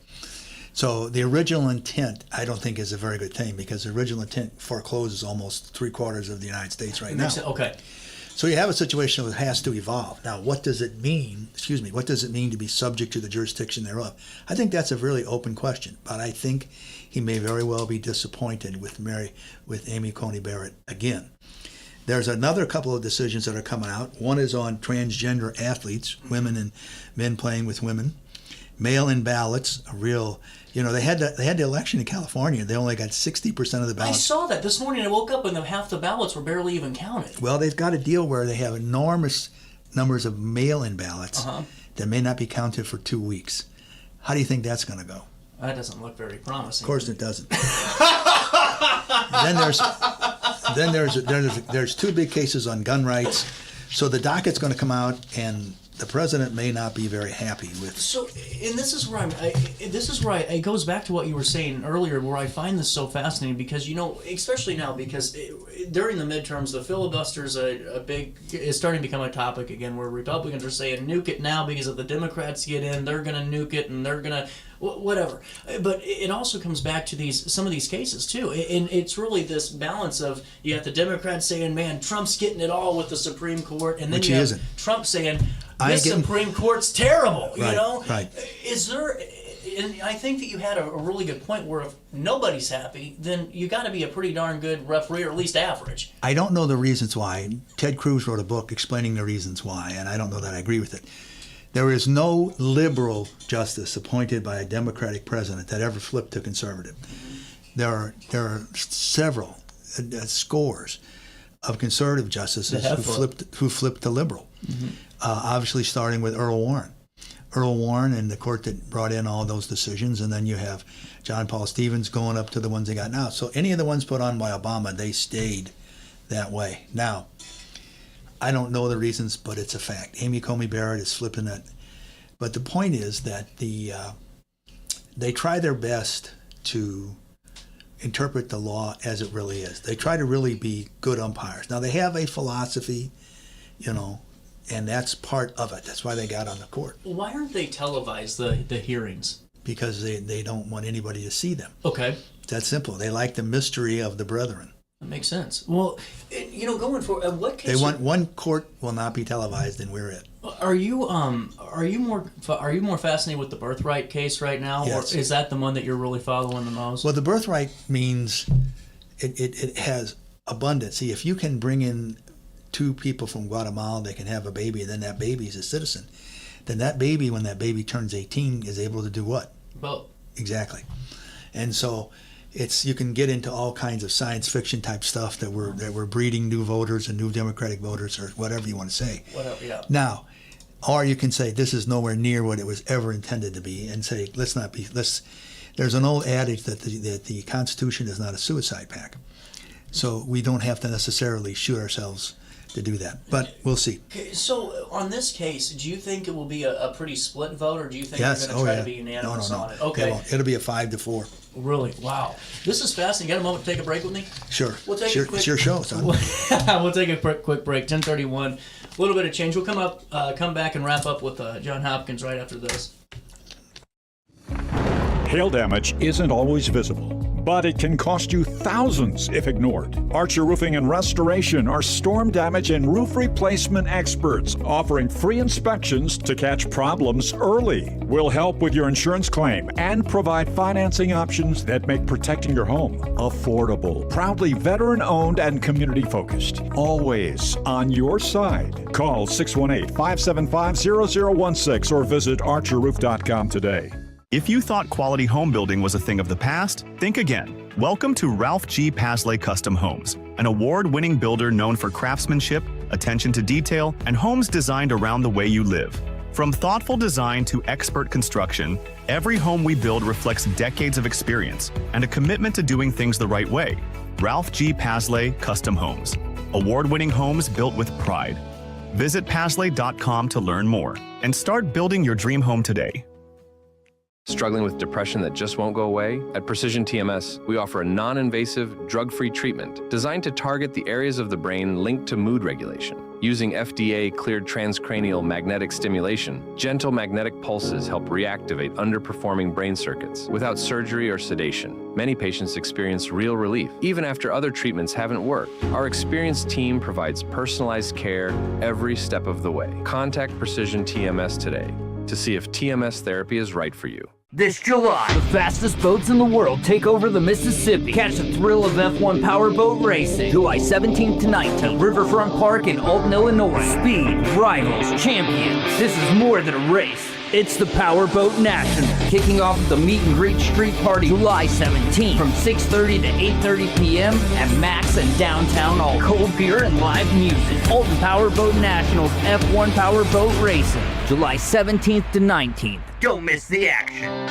So the original intent, I don't think, is a very good thing, because the original intent forecloses almost 3/4 of the United States right now. Okay. So you have a situation that has to evolve. Now, what does it mean? What does it mean to be subject to the jurisdiction thereof? I think that's a really open question, but I think he may very well be disappointed with Amy Coney Barrett again. There's another couple of decisions that are coming out. One is on transgender athletes, women and men playing with women. Mail-in ballots, a real, they had the election in California. They only got 60% of the ballots. I saw that this morning. I woke up and half the ballots were barely even counted. Well, they've got a deal where they have enormous numbers of mail-in ballots that may not be counted for 2 weeks. How do you think that's going to go? That doesn't look very promising. Of course it doesn't. there's 2 big cases on gun rights. So the docket's going to come out, and the president may not be very happy with. So, and this is where it goes back to what you were saying earlier, where I find this so fascinating, because especially now, because during the midterms, the filibuster is is starting to become a topic again, where Republicans are saying nuke it now because if the Democrats get in, they're going to nuke it and they're going to whatever. But it also comes back to some of these cases too, and it's really this balance of, you have the Democrats saying, man, Trump's getting it all with the Supreme Court, and then which you have isn't. Trump saying, this Supreme Court's terrible, Right. Is there, and I think that you had a really good point where if nobody's happy, then you got to be a pretty darn good referee, or at least average. I don't know the reasons why. Ted Cruz wrote a book explaining the reasons why, and I don't know that I agree with it. There is no liberal justice appointed by a Democratic president that ever flipped to conservative. There are several, scores of conservative justices who flipped to liberal. Mm-hmm. Obviously, starting with Earl Warren. Earl Warren and the court that brought in all those decisions, and then you have John Paul Stevens going up to the ones they got now. So any of the ones put on by Obama, they stayed that way. Now, I don't know the reasons, but it's a fact. Amy Coney Barrett is flipping it. But the point is that they try their best to interpret the law as it really is. They try to really be good umpires. Now, they have a philosophy, and that's part of it. That's why they got on the court. Why aren't they televised, the hearings? Because they don't want anybody to see them. Okay. It's that simple. They like the mystery of the brethren. That makes sense. Well, going for what case? They want one court will not be televised, and we're it. Are you more fascinated with the birthright case right now, yes. Or is that the one that you're really following the most? Well, the birthright means it has abundance. See, if you can bring in two people from Guatemala, they can have a baby, and then that baby is a citizen. Then that baby, when that baby turns 18, is able to do what? Vote. Exactly. And so you can get into all kinds of science fiction type stuff that we're breeding new voters and new Democratic voters, or whatever you want to say. Whatever, yeah. Now, or you can say this is nowhere near what it was ever intended to be, and say there's an old adage that the Constitution is not a suicide pact, so we don't have to necessarily shoot ourselves to do that, but we'll see. Okay, so on this case, do you think it will be a pretty split vote, or do you think yes. they're going to try to be unanimous on it? Okay. It'll be a 5-4. Really? Wow. This is fascinating. You got a moment to take a break with me? Sure. We'll take it's your show, son. We'll take a quick break. 10:31. A little bit of change. We'll come back and wrap up with John Hopkins right after this. Hail damage isn't always visible, but it can cost you thousands if ignored. Archer Roofing and Restoration are storm damage and roof replacement experts, offering free inspections to catch problems early. We'll help with your insurance claim and provide financing options that make protecting your home affordable. Proudly veteran-owned and community-focused. Always on your side. Call 618-575-0016 or visit archerroof.com today. If you thought quality home building was a thing of the past, think again. Welcome to Ralph G. Pasley Custom Homes, an award-winning builder known for craftsmanship, attention to detail, and homes designed around the way you live. From thoughtful design to expert construction, every home we build reflects decades of experience and a commitment to doing things the right way. Ralph G. Pasley Custom Homes, award-winning homes built with pride. Visit Pasley.com to learn more and start building your dream home today. Struggling with depression that just won't go away? At Precision TMS, we offer a non-invasive, drug-free treatment designed to target the areas of the brain linked to mood regulation. Using FDA-cleared transcranial magnetic stimulation, gentle magnetic pulses help reactivate underperforming brain circuits without surgery or sedation. Many patients experience real relief, even after other treatments haven't worked. Our experienced team provides personalized care every step of the way. Contact Precision TMS today to see if TMS therapy is right for you. This July, the fastest boats in the world take over the Mississippi. Catch the thrill of F1 powerboat racing. July 17th to 19th at Riverfront Park in Alton, Illinois. Speed, rivals, champions. This is more than a race. It's the Powerboat National, kicking off the Meet and Greet Street Party July 17th from 6:30 to 8:30 p.m. at Max and Downtown Alton. Cold beer and live music. Alton Powerboat Nationals F1 Powerboat Racing, July 17th to 19th. Don't miss the action.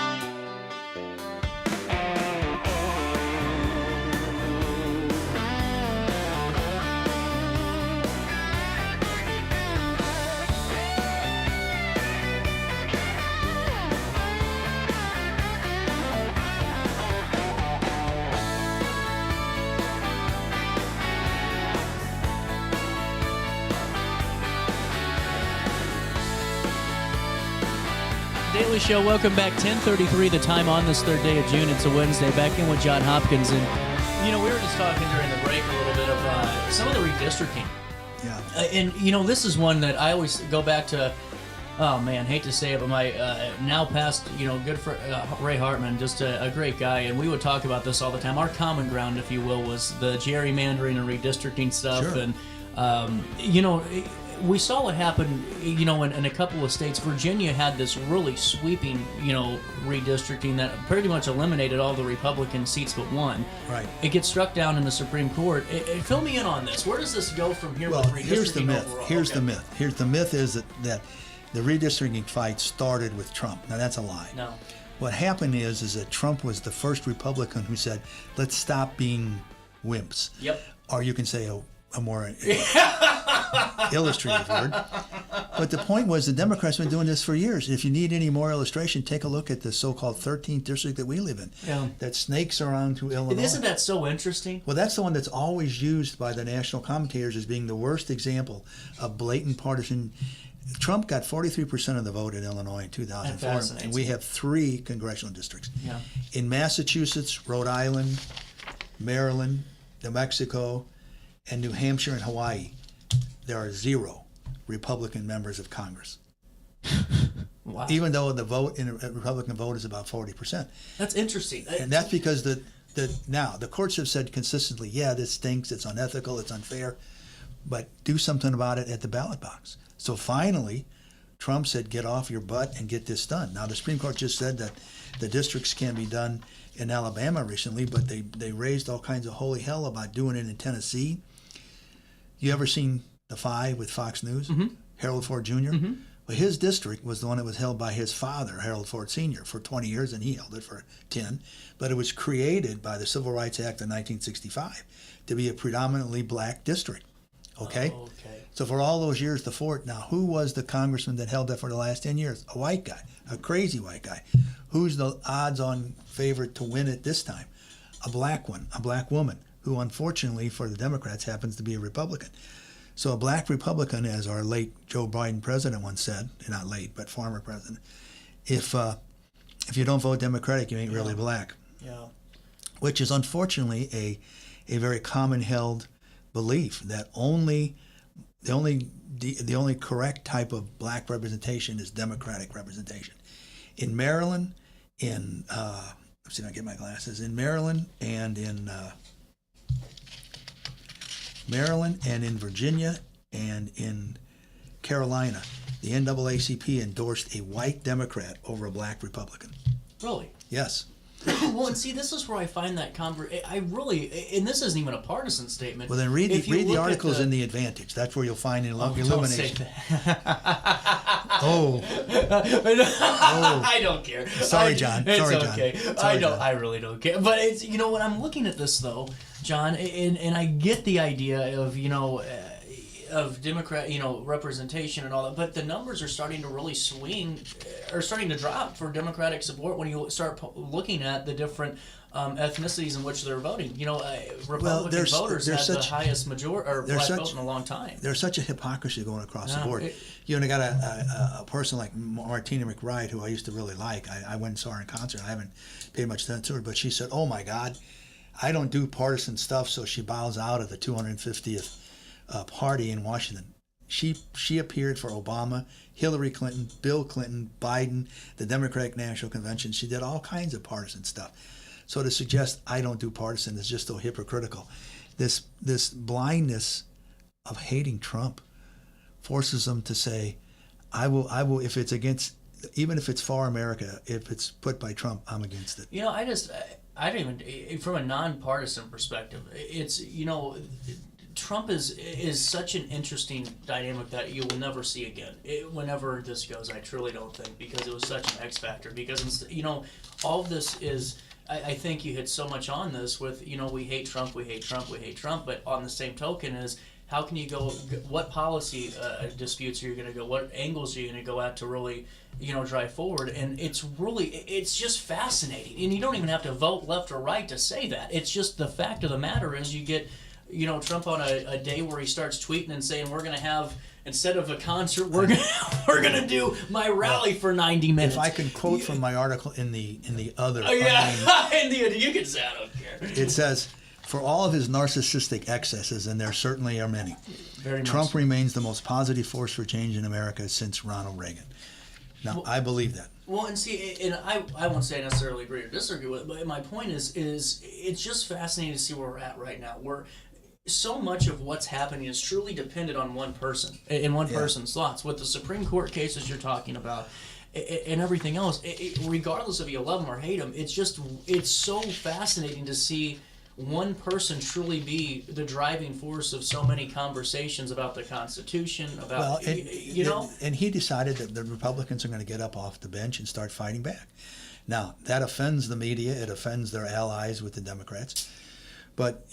Daily Show, welcome back. 10:33, the time on this third day of June. It's a Wednesday. Back in with John Hopkins. And, we were just talking during the break a little bit of some of the redistricting. Yeah. And, this is one that I always go back to. Oh man, hate to say it, but my now past, good for Ray Hartman, just a great guy, and we would talk about this all the time. Our common ground, if you will, was the gerrymandering and redistricting stuff, Sure. and we saw what happened, in a couple of states. Virginia had this really sweeping, redistricting that pretty much eliminated all the Republican seats but one. Right. It gets struck down in the Supreme Court. Fill me in on this. Where does this go from here Well, with redistricting here's the myth. overall? Here's Okay. the myth. The myth is that the redistricting fight started with Trump. Now that's a lie. No. What happened is that Trump was the first Republican who said, "Let's stop being wimps." Yep. Or you can say a more illustrative word. But the point was the Democrats have been doing this for years. If you need any more illustration, take a look at the so-called 13th district that we live in. Yeah. That snakes around to Illinois. Isn't that so interesting? Well, that's the one that's always used by the national commentators as being the worst example of blatant partisan. Trump got 43% of the vote in Illinois in 2004, and we have 3 congressional districts. Yeah. In Massachusetts, Rhode Island, Maryland, New Mexico, and New Hampshire and Hawaii, there are 0 Republican members of Congress. Wow. Even though the vote in a Republican vote is about 40%. That's interesting. And that's because now the courts have said consistently, yeah, this stinks, it's unethical, it's unfair, but do something about it at the ballot box. So finally, Trump said, get off your butt and get this done. Now, the Supreme Court just said that the districts can be done in Alabama recently, but they raised all kinds of holy hell about doing it in Tennessee. You ever seen The Five with Fox News? Mm-hmm. Harold Ford Jr.? Mm-hmm. Well, his district was the one that was held by his father, Harold Ford Sr., for 20 years, and he held it for 10. But it was created by the Civil Rights Act of 1965 to be a predominantly black district. Okay? Oh, okay. So for all those years, the fort. Now, who was the congressman that held that for the last 10 years? A white guy, a crazy white guy. Who's the odds-on favorite to win it this time? A black one, a black woman, who unfortunately for the Democrats happens to be a Republican. So a black Republican, as our late Joe Biden president once said, not late, but former president, if you don't vote Democratic, you ain't really black. Yeah. Which is unfortunately a very common held belief that the only correct type of black representation is Democratic representation. In Maryland, let's see if I can get my glasses. In Maryland and in Virginia and in Carolina, the NAACP endorsed a white Democrat over a black Republican. Really? Yes. Well, and see, this is where I find that I really, and this isn't even a partisan statement. Well, then read the articles in The Advantage. That's where you'll find illumination. Don't say that. Oh. I don't care. Sorry, John. It's Sorry, okay. John. I really don't care. But it's, when I'm looking at this though, John, and I get the idea of, of Democrat, representation and all that, but the numbers are starting to really swing, are starting to drop for Democratic support when you start looking at the different ethnicities in which they're voting. Republican voters have the highest majority or black vote in a long time. There's such a hypocrisy going across the board. You got a person like Martina McBride, who I used to really like. I went and saw her in concert. I haven't paid much attention to her, but she said, "Oh my God, I don't do partisan stuff," so she bows out of the 250th party in Washington. She appeared for Obama, Hillary Clinton, Bill Clinton, Biden, the Democratic National Convention. She did all kinds of partisan stuff. So to suggest I don't do partisan is just so hypocritical. This blindness of hating Trump forces them to say, I will if it's against, even if it's for America, if it's put by Trump, I'm against it. I don't even, from a nonpartisan perspective, it's, Trump is such an interesting dynamic that you will never see again. Whenever this goes, I truly don't think, because it was such an X factor. Because all of this is, I think you hit so much on this with, we hate Trump, we hate Trump, we hate Trump. But on the same token is, how can you go? What policy disputes are you going to go? What angles are you going to go at to really, drive forward? And it's just fascinating. And you don't even have to vote left or right to say that. It's just the fact of the matter is you get. Trump on a day where he starts tweeting and saying we're going to have, instead of a concert, we're gonna do my rally for 90 minutes. If I can quote from my article in the other, you can say I don't care. It says, for all of his narcissistic excesses, and there certainly are many, Very Trump much. remains the most positive force for change in America since Ronald Reagan. Now, I believe that. Well, and see, and I won't say I necessarily agree or disagree with it, but my point is it's just fascinating to see where we're at right now. Where so much of what's happening is truly dependent on one person in one person's thoughts. With the Supreme Court cases you're talking about, and everything else, regardless if you love them or hate them, it's so fascinating to see one person truly be the driving force of so many conversations about the Constitution, about and he decided that the Republicans are going to get up off the bench and start fighting back. Now, that offends the media, it offends their allies with the Democrats, but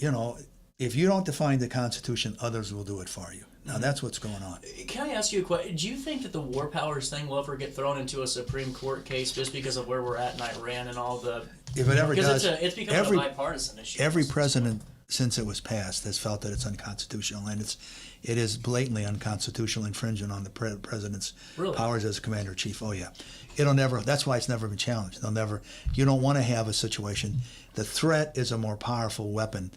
if you don't define the Constitution, others will do it for you. Now, that's what's going on. Can I ask you a question? Do you think that the war powers thing will ever get thrown into a Supreme Court case just because of where we're at in Iran and all the... If it ever does, it's becoming a bipartisan issue. Every president since it was passed has felt that it's unconstitutional, and it is blatantly unconstitutional infringement on the president's powers as commander-in-chief. Oh, yeah. It'll never... That's why it's never been challenged. You don't want to have a situation... The threat is a more powerful weapon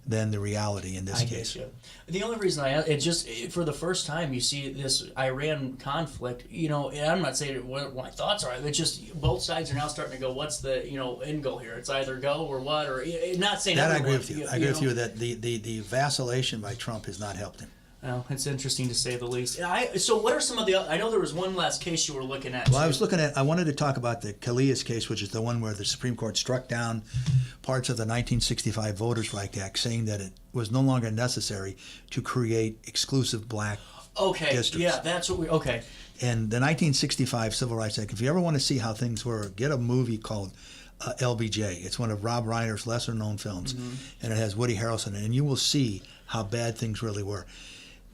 than the reality in this case. Guess, yeah. The only reason it's just for the first time you see this Iran conflict, and I'm not saying what my thoughts are, it's just both sides are now starting to go, what's the, end goal here? It's either go or what, or not saying that. Everyone, I agree with you. I agree with you that the vacillation by Trump has not helped him. Well, it's interesting to say the least. So what are some of the... I know there was one last case you were looking at. Well, I wanted to talk about the Calais case, which is the one where the Supreme Court struck down parts of the 1965 Voters' Rights Act, saying that it was no longer necessary to create exclusive black districts. Yeah, that's what okay. And the 1965 Civil Rights Act, if you ever want to see how things were, get a movie called LBJ. It's one of Rob Reiner's lesser-known films, and it has Woody Harrelson in it, and you will see how bad things really were.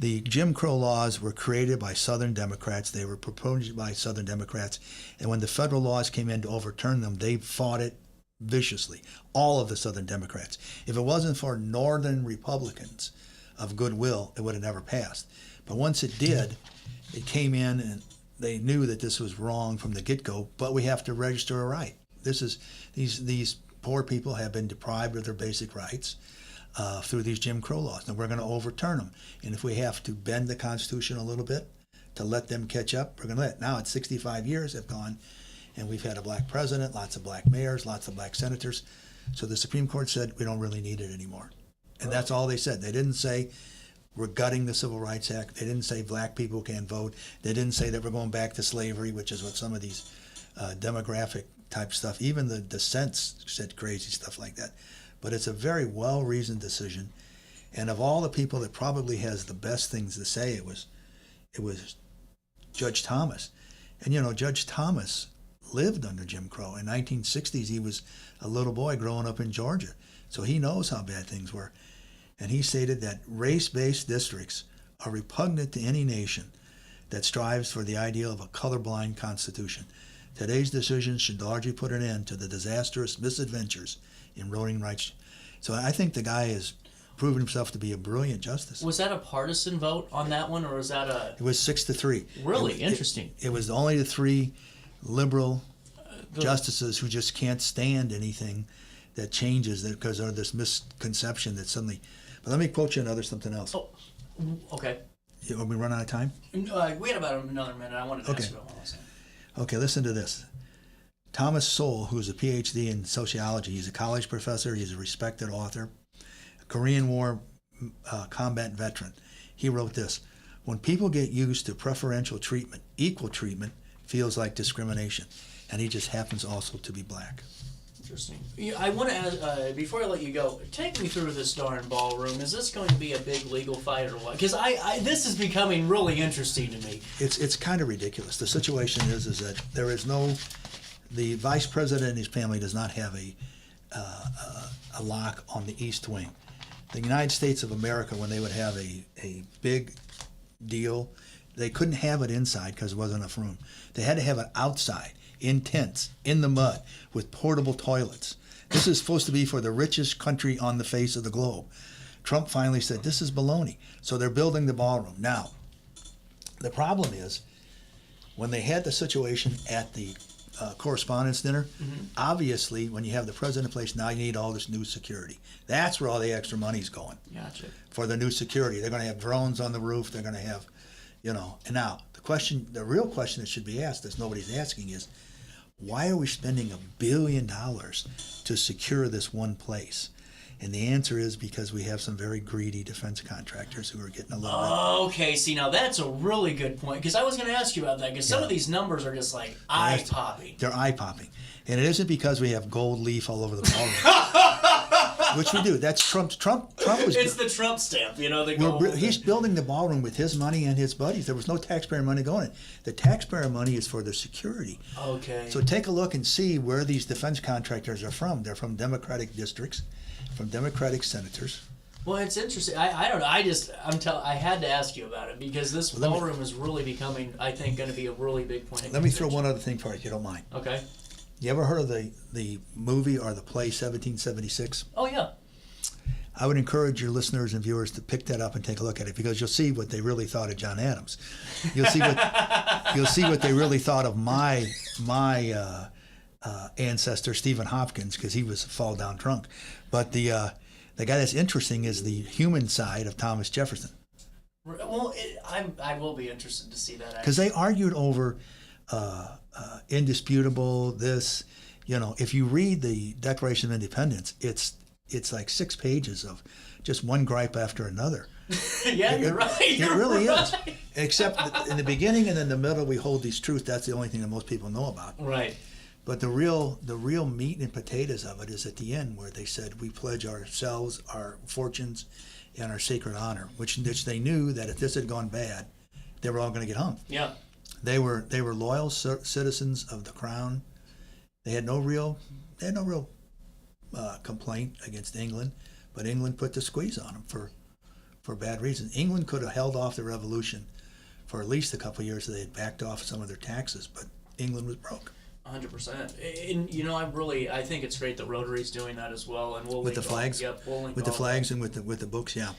The Jim Crow laws were created by Southern Democrats. They were proposed by Southern Democrats. And when the federal laws came in to overturn them, they fought it viciously, all of the Southern Democrats. If it wasn't for Northern Republicans of goodwill, it would have never passed. But once it did, it came in and they knew that this was wrong from the get-go, but we have to register a right. These poor people have been deprived of their basic rights. Through these Jim Crow laws. And we're going to overturn them. And if we have to bend the Constitution a little bit to let them catch up, we're going to let it. Now it's 65 years have gone, and we've had a black president, lots of black mayors, lots of black senators. So the Supreme Court said we don't really need it anymore. And that's all they said. They didn't say we're gutting the Civil Rights Act. They didn't say black people can't vote. They didn't say that we're going back to slavery, which is what some of these demographic type stuff, even the dissents said crazy stuff like that. But it's a very well-reasoned decision, and of all the people that probably has the best things to say, it was Judge Thomas. And Judge Thomas lived under Jim Crow. In 1960s, he was a little boy growing up in Georgia, so he knows how bad things were. And he stated that race-based districts are repugnant to any nation that strives for the ideal of a colorblind constitution. Today's decision should largely put an end to the disastrous misadventures in voting rights. So I think the guy has proven himself to be a brilliant justice. Was that a partisan vote on that one, or was that a... It was 6-3. Really? Interesting. It was only the three liberal justices who just can't stand anything that changes because of this misconception that suddenly... But let me quote you something else. Oh, okay. Are we run out of time? We had about another minute. I wanted to ask you about one thing. Okay, listen to this. Thomas Sowell, who's a PhD in sociology, he's a college professor, he's a respected author, a Korean War combat veteran. He wrote this: when people get used to preferential treatment, equal treatment feels like discrimination. And he just happens also to be black. Interesting. I want to ask, before I let you go, take me through this darn ballroom. Is this going to be a big legal fight or what? Because this is becoming really interesting to me. It's kind of ridiculous. The situation is that there is no... The vice president and his family does not have a lock on the East Wing. The United States of America, when they would have a big deal, they couldn't have it inside because there wasn't enough room. They had to have it outside, in tents, in the mud, with portable toilets. This is supposed to be for the richest country on the face of the globe. Trump finally said, this is baloney. So they're building the ballroom. Now, the problem is, when they had the situation at the correspondence dinner. Obviously, when you have the president in place, now you need all this new security. That's where all the extra money's going. Gotcha. For the new security. They're going to have drones on the roof. They're going to have, and now the real question that should be asked, that nobody's asking, is why are we spending $1 billion to secure this one place? And the answer is because we have some very greedy defense contractors who are getting a little bit. Okay, see, now that's a really good point, because I was going to ask you about that, because some of these numbers are just like eye-popping. They're eye-popping. And it isn't because we have gold leaf all over the ballroom. Which we do. That's Trump was... It's the Trump stamp, the gold. He's building the ballroom with his money and his buddies. There was no taxpayer money going in. The taxpayer money is for the security. Okay. So take a look and see where these defense contractors are from. They're from Democratic districts, from Democratic senators. Well, it's interesting. I don't know. I had to ask you about it, because this ballroom is really becoming, I think, going to be a really big point. Let me throw one other thing for you, if you don't mind. Okay. You ever heard of the movie or the play 1776? Oh, yeah. I would encourage your listeners and viewers to pick that up and take a look at it, because you'll see what they really thought of John Adams. You'll see what they really thought of my ancestor Stephen Hopkins, because he was a fall down drunk. But the guy that's interesting is the human side of Thomas Jefferson. Well, I will be interested to see that. Because they argued over indisputable this. If you read the Declaration of Independence, it's like 6 pages of just one gripe after another. Yeah, you're right. It really is. Except in the beginning and in the middle, we hold these truths. That's the only thing that most people know about. Right. But the real meat and potatoes of it is at the end, where they said we pledge ourselves, our fortunes, and our sacred honor, which they knew that if this had gone bad, they were all going to get hung. Yeah. They were loyal citizens of the crown. They had no real complaint against England, but England put the squeeze on them for bad reasons. England could have held off the revolution for at least a couple of years, so they had backed off some of their taxes, but England was broke. 100%. And I think it's great that Rotary's doing that as well, and we'll with the flags. With the flags and with the books, yeah.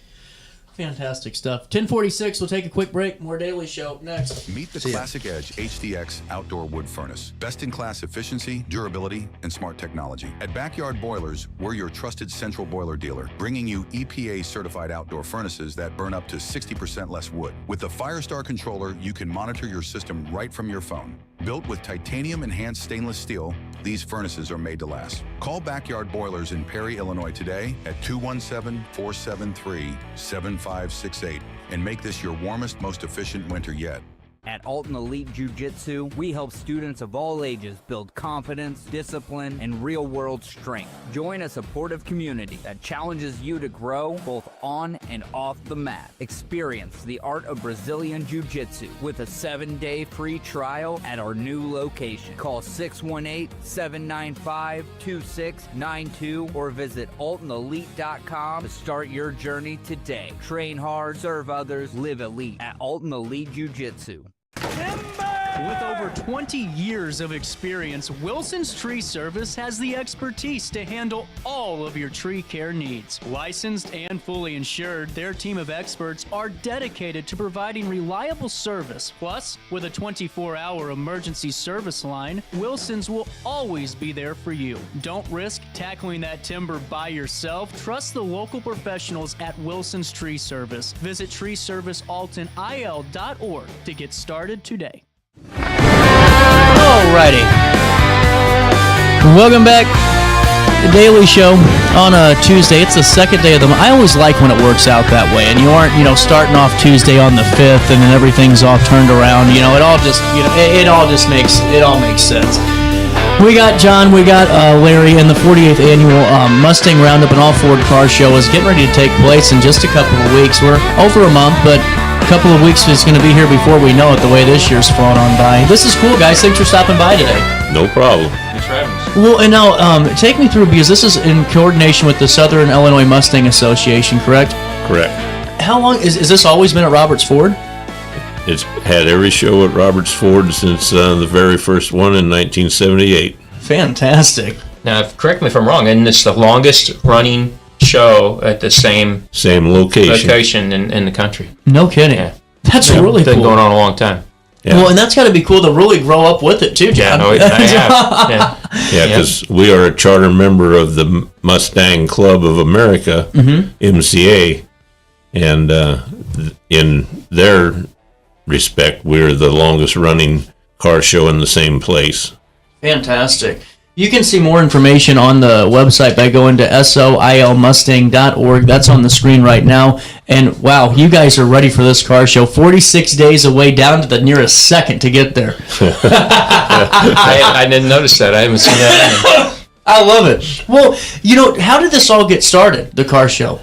Fantastic stuff. 10:46. We'll take a quick break. More Daily Show next. Meet the Classic Edge HDX outdoor wood furnace. Best-in-class efficiency, durability, and smart technology. At Backyard Boilers, we're your trusted central boiler dealer, bringing you EPA-certified outdoor furnaces that burn up to 60% less wood. With the Firestar controller, you can monitor your system right from your phone. Built with titanium-enhanced stainless steel, these furnaces are made to last. Call Backyard Boilers in Perry, Illinois today at 217-473-7568 and make this your warmest, most efficient winter yet. At Alton Elite Jiu-Jitsu, we help students of all ages build confidence, discipline, and real-world strength. Join a supportive community that challenges you to grow both on and off the mat. Experience the art of Brazilian Jiu-Jitsu with a 7-day free trial at our new location. Call 618-795-2692 or visit AltonElite.com to start your journey today. Train hard, serve others, live elite at Alton Elite Jiu-Jitsu. With over 20 years of experience, Wilson's Tree Service has the expertise to handle all of your tree care needs. Licensed and fully insured, their team of experts are dedicated to providing reliable service. Plus, with a 24-hour emergency service line, Wilson's will always be there for you. Don't risk tackling that timber by yourself. Trust the local professionals at Wilson's Tree Service. Visit treeservicealtonil.org to get started today. Alrighty. Welcome back to the Daily Show on a Tuesday. It's the second day of the month. I always like when it works out that way, and you aren't, starting off Tuesday on the 5th and then everything's all turned around. It all just, it all makes sense. We got John, we got Larry, and the 48th annual Mustang Roundup and All Ford Car Show is getting ready to take place in just a couple of weeks. We're over a month, but a couple of weeks is going to be here before we know it, the way this year's flown on by. This is cool, guys. Thanks for stopping by today. No problem. Thanks for having us. Well, and now take me through, because this is in coordination with the Southern Illinois Mustang Association, correct? Correct. How long, is this always been at Roberts Ford? It's had every show at Roberts Ford since the very first one in 1978. Fantastic. Now, correct me if I'm wrong, and it's the longest running show at the same location in the country. No kidding. Yeah. That's really been cool. Going on a long time. Yeah. Well, and that's got to be cool to really grow up with it too, John. Yeah, because we are a charter member of the Mustang Club of America, MCA, and in their respect, we're the longest running car show in the same place. Fantastic. You can see more information on the website by going to soilmustang.org. That's on the screen right now. And wow, you guys are ready for this car show. 46 days away, down to the nearest second to get there. I didn't notice that. I haven't seen that. I love it. Well, how did this all get started, the car show?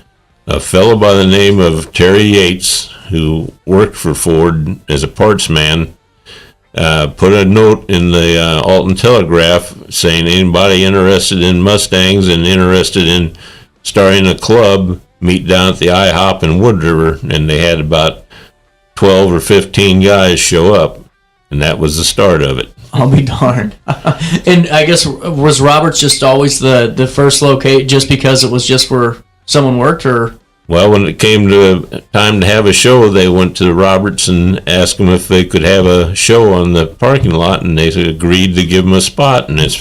A fellow by the name of Terry Yates, who worked for Ford as a parts man, put a note in the Alton Telegraph saying anybody interested in Mustangs and interested in starting a club, meet down at the IHOP in Wood River, and they had about 12 or 15 guys show up, and that was the start of it. I'll be darned. And I guess, was Roberts just always the first locate just because it was just where someone worked, or? Well, when it came to time to have a show, they went to Roberts and asked them if they could have a show on the parking lot, and they agreed to give them a spot, and it's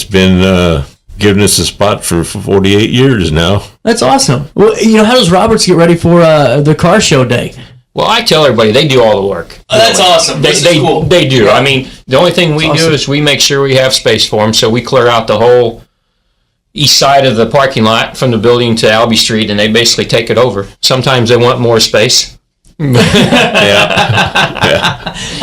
been giving us a spot for 48 years now. That's awesome. Well, how does Roberts get ready for the car show day? Well, I tell everybody they do all the work. That's awesome. They cool. They do. I mean, the only thing we do is we make sure we have space for them, so we clear out the whole east side of the parking lot from the building to Albee Street, and they basically take it over. Sometimes they want more space. How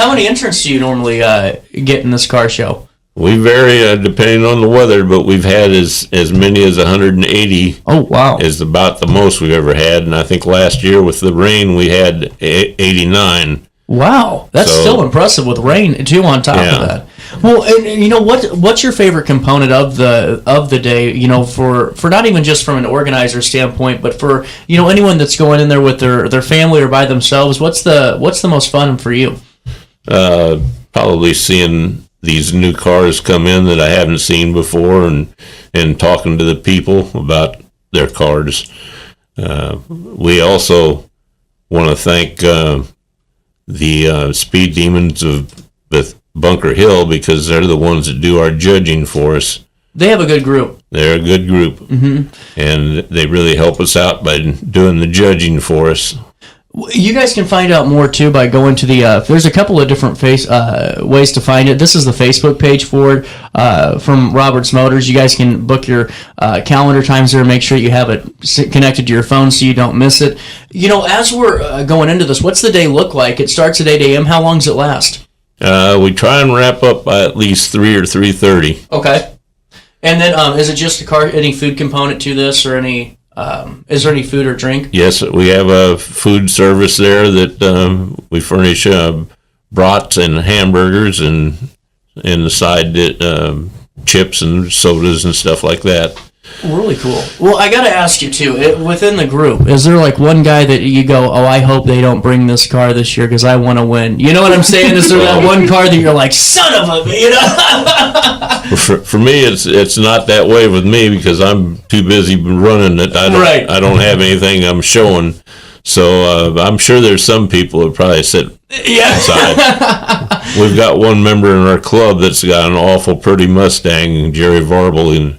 many entrants do you normally get in this car show? We vary depending on the weather, but we've had as many as 180. Oh, wow. Is about the most we've ever had, and I think last year with the rain we had 89. Wow, that's still impressive with rain too on top of that. Well, and what's your favorite component of the day? For not even just from an organizer standpoint, but for anyone that's going in there with their family or by themselves. What's the most fun for you? Probably seeing these new cars come in that I haven't seen before, and talking to the people about their cars. We also want to thank the Speed Demons of Bunker Hill, because they're the ones that do our judging for us. They have a good group. They're a good group, and they really help us out by doing the judging for us. You guys can find out more too by going to the. There's a couple of different ways to find it. This is the Facebook page for it from Roberts Motors. You guys can book your calendar times there. Make sure you have it connected to your phone so you don't miss it. As we're going into this, what's the day look like? It starts at 8 a.m. How long does it last? We try and wrap up by at least 3 or 3:30. Okay. And then is it just a car? Any food component to this, or any? Is there any food or drink? Yes, we have a food service there that we furnish brats and hamburgers, and the side chips and sodas and stuff like that. Really cool. Well, I got to ask you too, within the group, is there like one guy that you go, oh, I hope they don't bring this car this year because I want to win? You know what I'm saying? Is there that one car that you're like, son of a, For me, it's not that way with me, because I'm too busy running it. I don't have anything I'm showing. So I'm sure there's some people that probably sit inside. We've got one member in our club that's got an awful pretty Mustang, Jerry Varble, and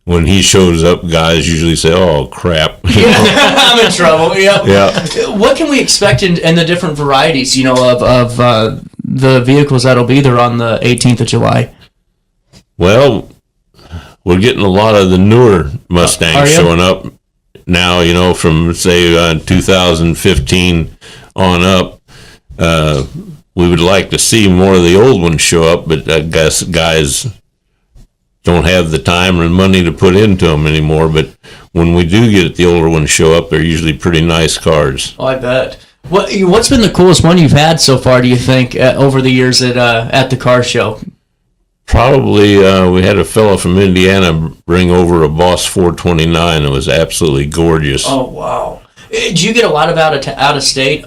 when he shows up, guys usually say, oh, crap. I'm in trouble. Yep. Yeah. What can we expect in the different varieties, of the vehicles that'll be there on the 18th of July? Well, we're getting a lot of the newer Mustangs showing up now, from, say, 2015 on up. We would like to see more of the old ones show up, but I guess guys don't have the time and money to put into them anymore. But when we do get the older ones show up, they're usually pretty nice cars. Oh, I bet. What's been the coolest one you've had so far, do you think, over the years at the car show? Probably we had a fellow from Indiana bring over a Boss 429. It was absolutely gorgeous. Oh, wow. Did you get a lot of out-of-state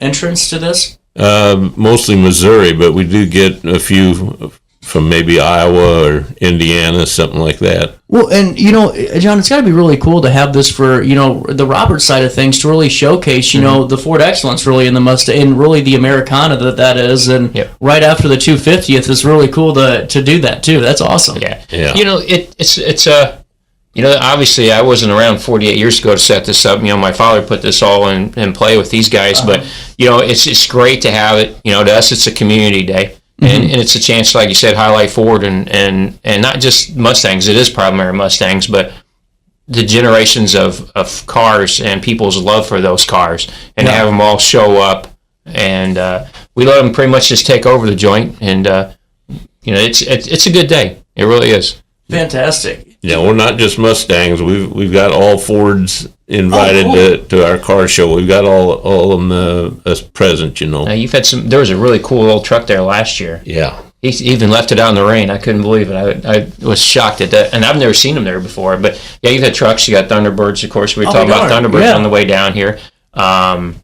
entrants to this? Mostly Missouri, but we do get a few from maybe Iowa or Indiana, something like that. Well, and John, it's got to be really cool to have this for the Roberts side of things to really showcase the Ford excellence really in the Mustang and really the Americana that is, and right after the 250th is really cool to do that too. That's awesome. Yeah. It's obviously I wasn't around 48 years ago to set this up. My father put this all in play with these guys, but it's great to have it. To us, it's a community day. And it's a chance, like you said, highlight Ford and not just Mustangs. It is primarily Mustangs, but the generations of cars and people's love for those cars, and have them all show up. And we let them pretty much just take over the joint. And it's a good day. It really is. Fantastic. Yeah, we're not just Mustangs. We've got all Fords invited to our car show. We've got all of them as present. You've had some. There was a really cool old truck there last year. Yeah. He even left it out in the rain. I couldn't believe it. I was shocked at that, and I've never seen them there before. But yeah, you've had trucks. You got Thunderbirds, of course. We were talking about Thunderbirds on the way down here. Some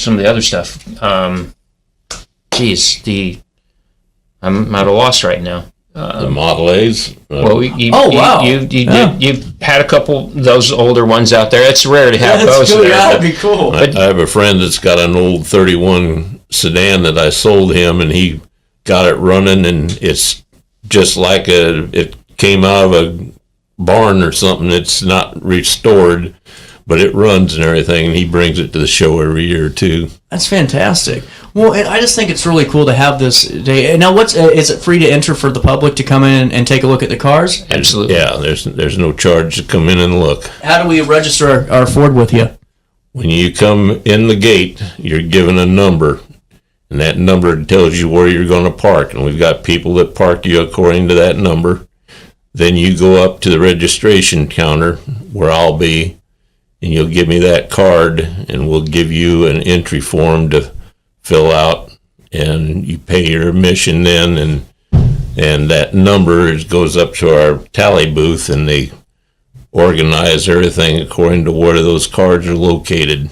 of the other stuff. I'm at a loss right now. The Model A's. You've had a couple of those older ones out there. It's rare to have those. Cool. That'd be cool. I have a friend that's got an old 31 sedan that I sold him, and he got it running, and it's just like it came out of a barn or something. It's not restored, but it runs and everything, and he brings it to the show every year too. That's fantastic. Well, and I just think it's really cool to have this day. And now, is it free to enter for the public to come in and take a look at the cars? Absolutely. Yeah, there's no charge to come in and look. How do we register our Ford with you? When you come in the gate, you're given a number, and that number tells you where you're going to park. And we've got people that park you according to that number. Then you go up to the registration counter where I'll be, and you'll give me that card, and we'll give you an entry form to fill out, and you pay your admission then, and that number goes up to our tally booth, and they organize everything according to where those cards are located.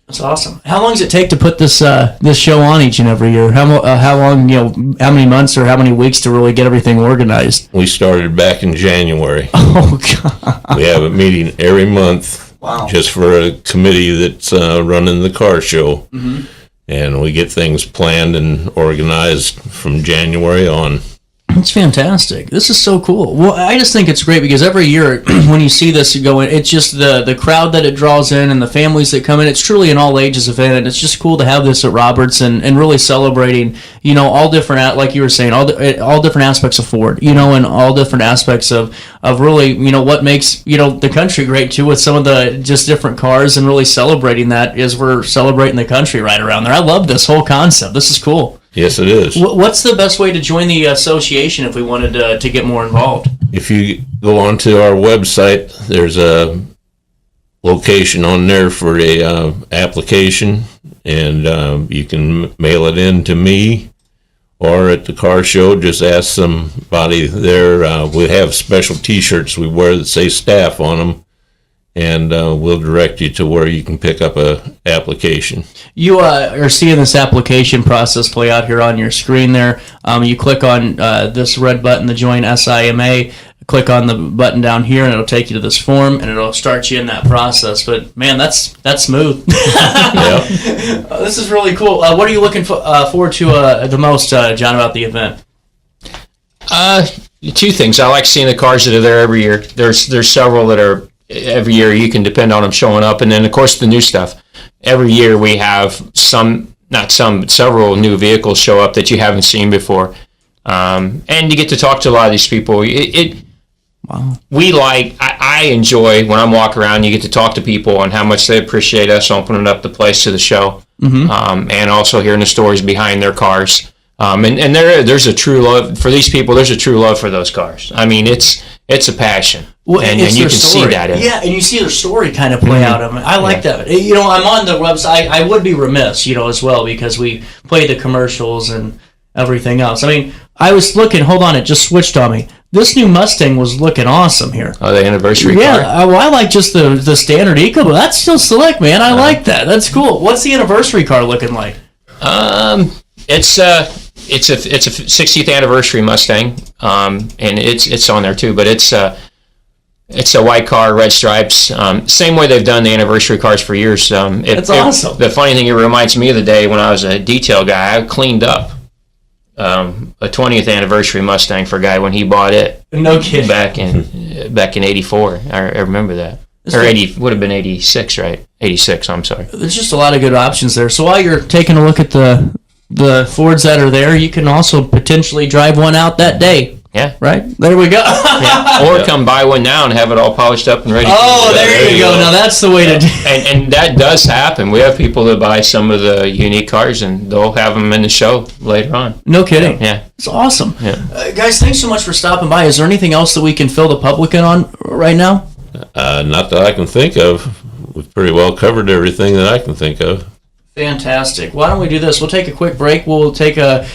That's awesome. How long does it take to put this show on each and every year? How long, how many months or how many weeks to really get everything organized? We started back in January. Oh, God. We have a meeting every month. Wow. Just for a committee that's running the car show. Mm-hmm. And we get things planned and organized from January on. It's fantastic. This is so cool. Well, I just think it's great because every year when you see this going, it's just the crowd that it draws in and the families that come in. It's truly an all ages event, and it's just cool to have this at Roberts and really celebrating, all different, like you were saying, all different aspects of Ford, and all different aspects of really, what makes, the country great too, with some of the just different cars, and really celebrating that as we're celebrating the country right around there. I love this whole concept. This is cool. Yes, it is. What's the best way to join the association if we wanted to get more involved? If you go onto our website, there's a location on there for a application, and you can mail it in to me, or at the car show, just ask somebody there. We have special T-shirts we wear that say staff on them, and we'll direct you to where you can pick up a application. You are seeing this application process play out here on your screen there. You click on this red button, the Join SIMA, click on the button down here, and it'll take you to this form, and it'll start you in that process. But, man, that's smooth. This is really cool. What are you looking forward to the most, John, about the event? Two things. I like seeing the cars that are there every year. There's several that are every year. You can depend on them showing up. And then, of course, the new stuff. Every year we have several new vehicles show up that you haven't seen before. And you get to talk to a lot of these people. Wow. I enjoy when I'm walking around, you get to talk to people and how much they appreciate us opening up the place to the show. Mm-hmm. And also hearing the stories behind their cars. And there's a true love for these people. There's a true love for those cars. I mean, it's a passion. Well, and you can see that. And you see their story kind of play out. I like that. I'm on the website. I would be remiss, as well, because we play the commercials and everything else. I mean, I was looking. Hold on, it just switched on me. This new Mustang was looking awesome here. Oh, the anniversary car? Yeah, well, I like just the standard Eco, but that's still slick, man. I like that. That's cool. What's the anniversary car looking like? It's it's a 60th anniversary Mustang, and it's on there too. But it's a white car, red stripes. Same way they've done the anniversary cars for years. That's awesome. The funny thing, it reminds me of the day when I was a detail guy. I cleaned up a 20th anniversary Mustang for a guy when he bought it. No kidding. Back in '84. I remember that. Or 80 would have been 86, right? 86. I'm sorry. There's just a lot of good options there. So while you're taking a look at the Fords that are there, you can also potentially drive one out that day. Yeah. Right? There we go. Yeah. Or come buy one now and have it all polished up and ready. Oh, there you go. Now that's the way to do it. And that does happen. We have people that buy some of the unique cars and they'll have them in the show later on. No kidding. Yeah. It's awesome. Yeah. Guys, thanks so much for stopping by. Is there anything else that we can fill the public in on right now? Not that I can think of. We've pretty well covered everything that I can think of. Fantastic. Why don't we do this? We'll take a quick break. We'll take a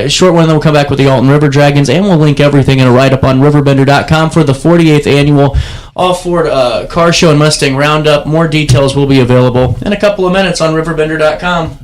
short one, then we'll come back with the Alton River Dragons, and we'll link everything in a write-up on RiverBender.com for the 48th annual All-Ford Car Show and Mustang Roundup. More details will be available in a couple of minutes on RiverBender.com.